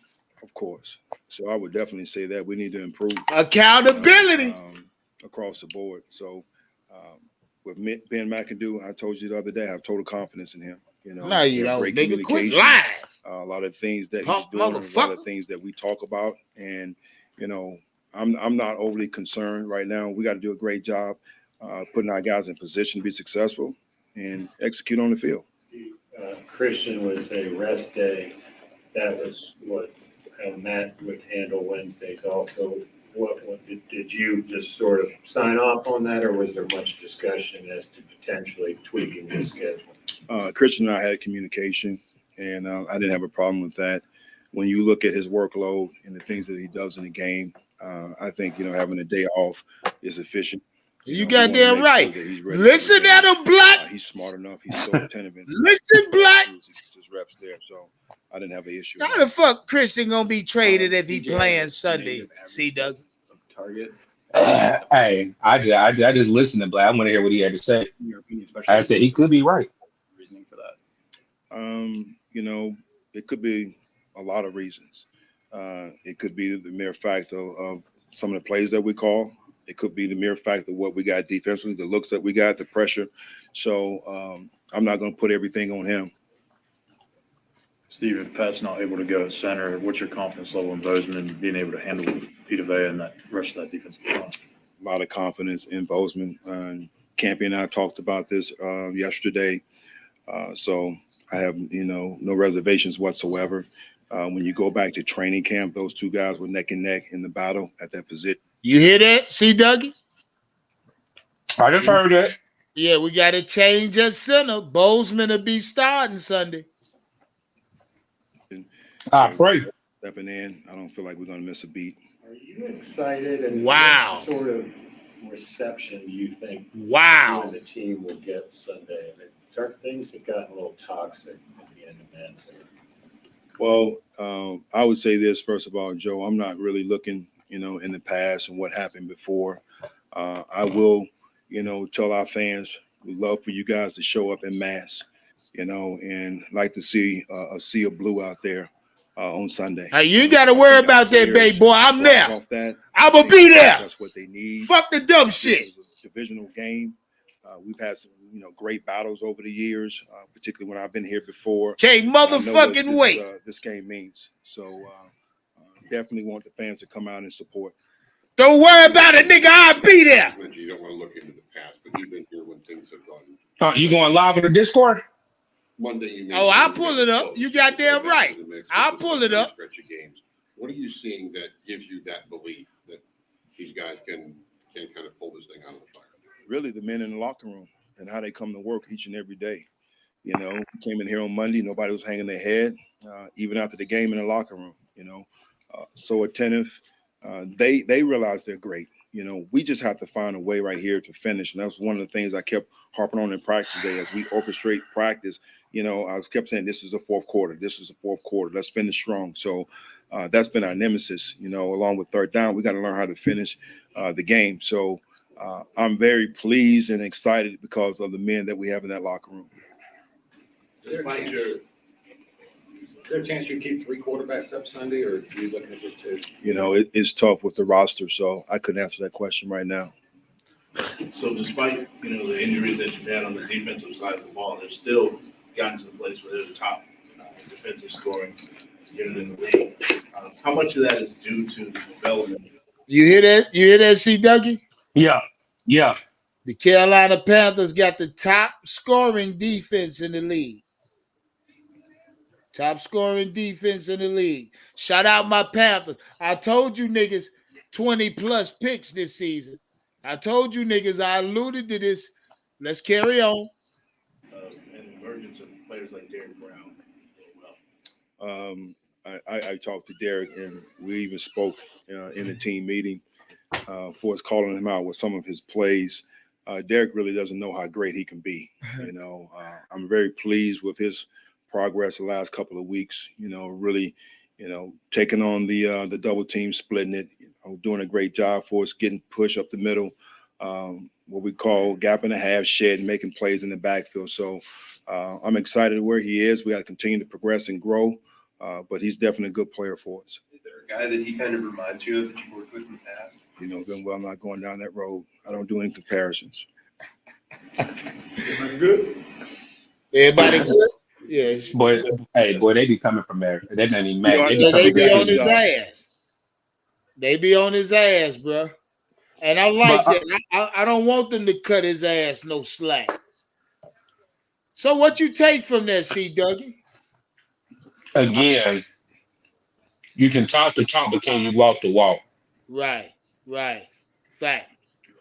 Of course. So I would definitely say that we need to improve accountability across the board. So with Ben McAdoo, I told you the other day, I have total confidence in him. No, you don't. Great Nigga, quit communication. lying. A lot of things that he's doing, a lot of things that we talk about, and I'm not overly concerned right now. We got to do a great job putting our guys in position to be successful and execute on the field. Christian was a rest day. That was how Matt would handle Wednesdays also. What did you just sort of sign off on that, or was there much discussion as to potentially tweaking his schedule? Christian and I had communication, and I didn't have a problem with that. When you look at his workload and the things that he does in the game, I think having a day off is efficient. You goddamn right. Sure listen at him, Black. He's smart enough. He's so attentive. Listen, Black. His reps there, so I didn't have an issue. How the fuck Christian gonna be traded if he playing Sunday? See, Doug. Target. Hey, I just listened to Black. I want to hear what he had to say. Your opinion, especially. I said he could be right. Reasoning for that. It could be a lot of reasons. It could be the mere fact of some of the plays that we call. It could be the mere fact of what we got defensively, the looks that we got, the pressure. So I'm not going to put everything on him. Steve, if Pat's not able to go at center, what's your confidence level in Bozeman being able to handle Vita Vea and that rest of that defensive front? A lot of confidence in Bozeman. Campy and I talked about this yesterday. So I have, no reservations whatsoever. When you go back to training camp, those two guys were neck and neck in the battle at that position. You hear that? See, Dougie? I just heard it. Yeah, we got to change at center. Bozeman will be starting Sunday. I pray. Stepping in, I don't feel like we're going to miss a beat. Are you excited? And wow. What sort of reception do you think wow. you and the team will get Sunday? And things have gotten a little toxic at the end of that. Well, I would say this, first of all, Joe, I'm not really looking, in the past and what happened before. I will, tell our fans, we'd love for you guys to show up en masse, and like to see a sea of blue out there on Sunday. Hey, you ain't got to worry about that, baby boy. I'm there. I'm going to be there. That's what they need. Fuck the dumb shit. It was a divisional game. We've had some, great battles over the years, particularly when I've been here before. Can't motherfucking wait. This game means. So definitely want the fans to come out and support. Don't worry about it, nigga. I'll be there. You don't want to look into the past, but you've been here when things have gone. You going live on the Discord? Monday, you oh, I'll pull it up. You got damn right. I'll pull it up. What are you seeing that gives you that belief that these guys can kind of pull this thing out of the fire? Really, the men in the locker room and how they come to work each and every day. Came in here on Monday, nobody was hanging their head, even after the game in the locker room. So attentive. They realize they're great. We just have to find a way right here to finish, and that's one of the things I kept harping on in practice today as we orchestrate practice. I kept saying, this is the fourth quarter. This is the fourth quarter. Let's finish strong. So that's been our nemesis. Along with third down, we got to learn how to finish the game. So I'm very pleased and excited because of the men that we have in that locker room. Is there a chance you keep 3 quarterbacks up Sunday, or are you looking at just 2? It's tough with the roster, so I couldn't answer that question right now. So despite, the injuries that you've had on the defensive side of the ball, they've still gotten to the place where they're the top defensive scoring unit in the league. How much of that is due to the development? You hear that? You hear that, C. Dougie? Yeah, yeah. The Carolina Panthers got the top scoring defense in the league. Top scoring defense in the league. Shout out my Panthers. I told you niggas 20 plus picks this season. I told you niggas, I alluded to this. Let's carry on. And the emergence of players like Derrick Brown. I talked to Derek, and we even spoke in the team meeting for us calling him out with some of his plays. Derek really doesn't know how great he can be. I'm very pleased with his progress the last couple of weeks. Really, taking on the double team, splitting it, doing a great job for us, getting push up the middle, what we call gap and a half, shed, making plays in the backfield. So I'm excited where he is. We got to continue to progress and grow, but he's definitely a good player for us. Is there a guy that he kind of reminds you of that you worked with in the past? Good well, I'm not going down that road. I don't do any comparisons. Everybody good? Everybody good? Yes. Boy, hey, they be coming from there. They not even mad. They be on his ass. They be on his ass, bro. And I like that. I don't want them to cut his ass no slack. So what you take from that, C. Dougie? Again, you can talk the talk, but can you walk the walk? Right. Fact.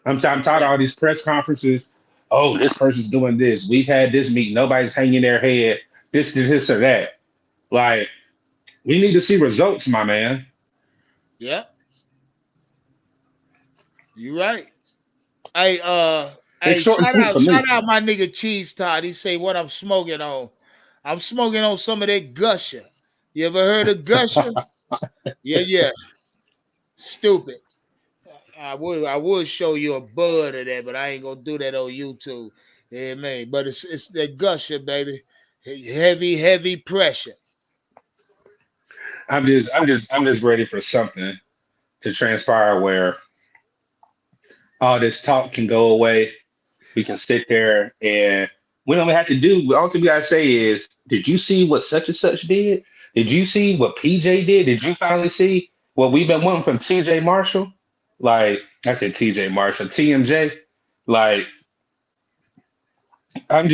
I'm tired of all these press conferences. Oh, this person's doing this. We've had this meeting. Nobody's hanging their head. This or that. Like, we need to see results, my man. Yeah. You right. Hey, shout out my nigga Cheese Todd. He say what I'm smoking on. I'm smoking on some of that Gusher. You ever heard of Gusher? Yeah. Stupid. I would show you a bud of that, but I ain't gonna do that on YouTube. Yeah, man. But it's that Gusher, baby. Heavy pressure. I'm just ready for something to transpire where all this talk can go away. We can sit there and we don't even have to do. All we gotta say is, did you see what such and such did? Did you see what PJ did? Did you finally see what we've been wanting from TJ Marshall? Like I said, TJ Marshall, TMJ. Like I'm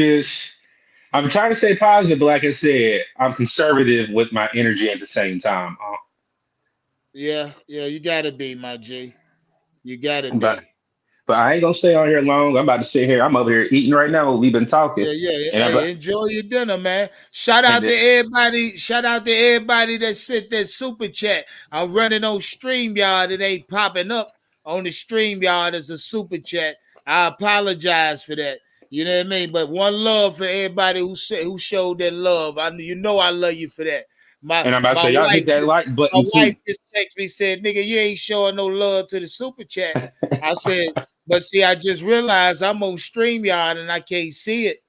trying to stay positive, but like I said, I'm conservative with my energy at the same time. Yeah, you gotta be, my G. You gotta be. But I ain't gonna stay on here long. I'm about to sit here. I'm over here eating right now. We've been talking. Yeah. Hey, enjoy your dinner, man. Shout out to everybody that sent that super chat. I'm running on StreamYard. It ain't popping up on the StreamYard as a super chat. I apologize for that. You know what I mean? But one love for everybody who showed that love. I love you for that. And I'm about to say, y'all hit that like button too. My wife just texted me, said, "Nigga, you ain't showing no love to the super chat." I said, but see, I just realized I'm on StreamYard and I can't see it.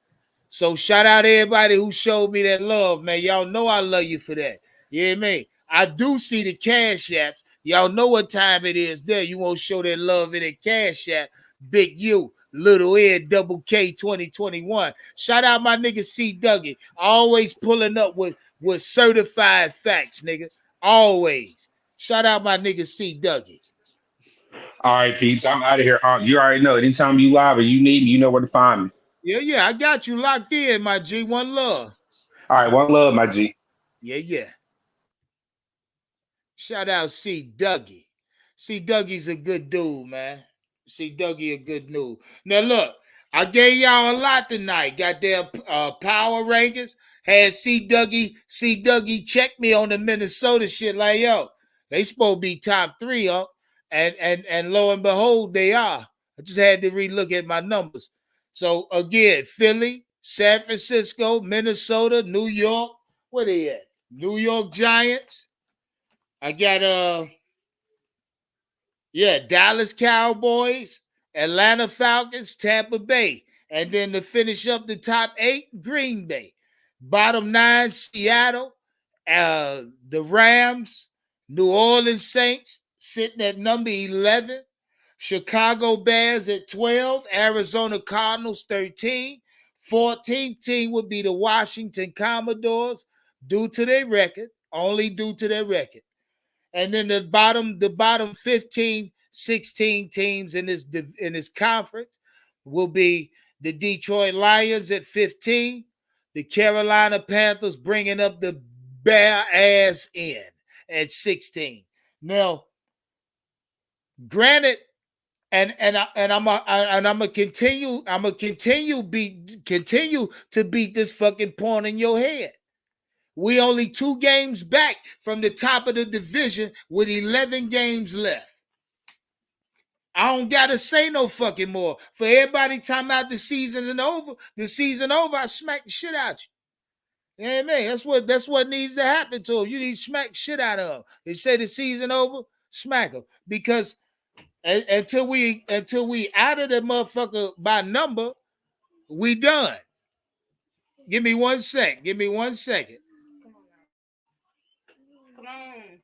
So shout out to everybody who showed me that love, man. Y'all know I love you for that. You hear me? I do see the cash apps. Y'all know what time it is there. You won't show that love in a cash app. Big U, Little Ed, Double K 2021. Shout out my nigga C. Dougie. Always pulling up with certified facts, nigga. Always. Shout out my nigga C. Dougie. All right, peeps, I'm out of here. You already know. Anytime you live or you need me, you know where to find me. Yeah, I got you locked in, my G. One love. All right, one love, my G. Yeah. Shout out C. Dougie. C. Dougie's a good dude, man. C. Dougie a good dude. Now look, I gave y'all a lot tonight. Got their power rankings. Had C. Dougie check me on the Minnesota shit. Like, yo, they supposed to be top 3, huh? And lo and behold, they are. I just had to relook at my numbers. So again, Philly, San Francisco, Minnesota, New York. Where they at? New York Giants. I got Dallas Cowboys, Atlanta Falcons, Tampa Bay. And then to finish up the top 8, Green Bay. Bottom 9, Seattle, the Rams, New Orleans Saints sitting at number 11. Chicago Bears at 12, Arizona Cardinals 13. 14th team would be the Washington Commodores, due to their record, only due to their record. And then the bottom 15, 16 teams in this conference will be the Detroit Lions at 15, the Carolina Panthers bringing up the bare ass end at 16. Now, granted, I'm gonna continue to beat this fucking point in your head. We only 2 games back from the top of the division with 11 games left. I don't gotta say no fucking more. For everybody talking about the season over, I smack the shit out you. You know what I mean? That's what needs to happen to them. You need to smack the shit out of them. They say the season over, smack them. Because until we out of the motherfucker by number, we done. Give me 1 sec. Give me 1 second. Come on.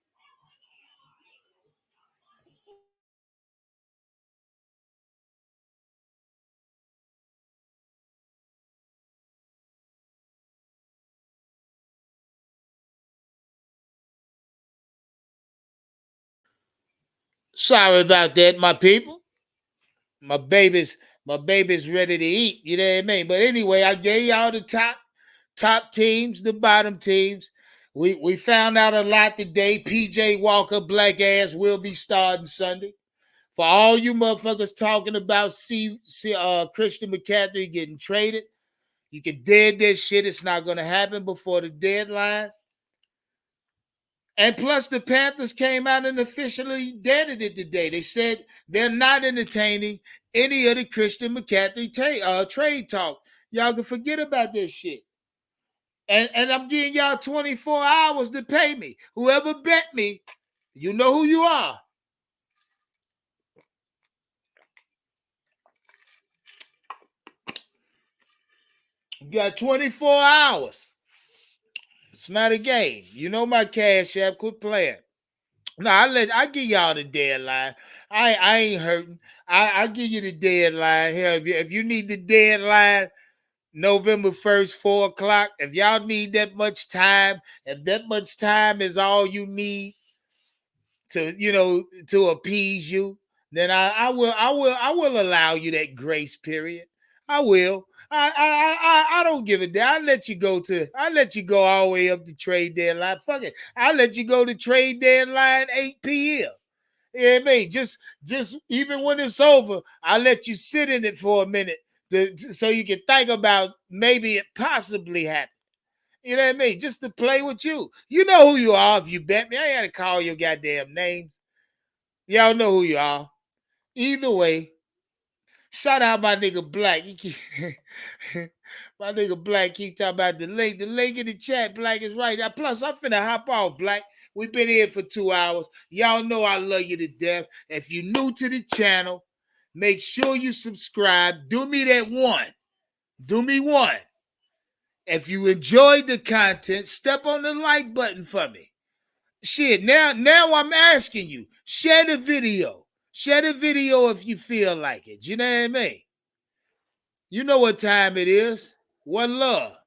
Sorry about that, my people. My baby's ready to eat. You know what I mean? But anyway, I gave y'all the top teams, the bottom teams. We found out a lot today. PJ Walker, black ass, will be starting Sunday. For all you motherfuckers talking about Christian McCaffrey getting traded, you can dead this shit. It's not going to happen before the deadline. And plus, the Panthers came out and officially deaded it today. They said they're not entertaining any of the Christian McCaffrey trade talk. Y'all can forget about this shit. And I'm giving y'all 24 hours to pay me. Whoever bet me, you know who you are. You got 24 hours. It's not a game. You know my cash app. Quit playing. No, I give y'all the deadline. I ain't hurting. I give you the deadline. Hell, if you need the deadline, November 1st, 4 o'clock. If y'all need that much time, if that much time is all you need to appease you, then I will allow you that grace period. I will. I don't give a damn. I'll let you go all the way up to trade deadline. Fuck it. I'll let you go to trade deadline 8 p.m. Yeah, me. Just even when it's over, I'll let you sit in it for a minute so you can think about maybe it possibly happened. You know what I mean? Just to play with you. You know who you are if you bet me. I ain't got to call your goddamn names. Y'all know who you are. Either way, shout out my nigga Black. My nigga Black keep talking about the link. The link in the chat, Black is right. Now, plus, I'm finna hop off, Black. We've been here for 2 hours. Y'all know I love you to death. If you're new to the channel, make sure you subscribe. Do me that one. Do me one. If you enjoyed the content, step on the like button for me. Shit, now I'm asking you, share the video. Share the video if you feel like it. You know what I mean? You know what time it is. One love.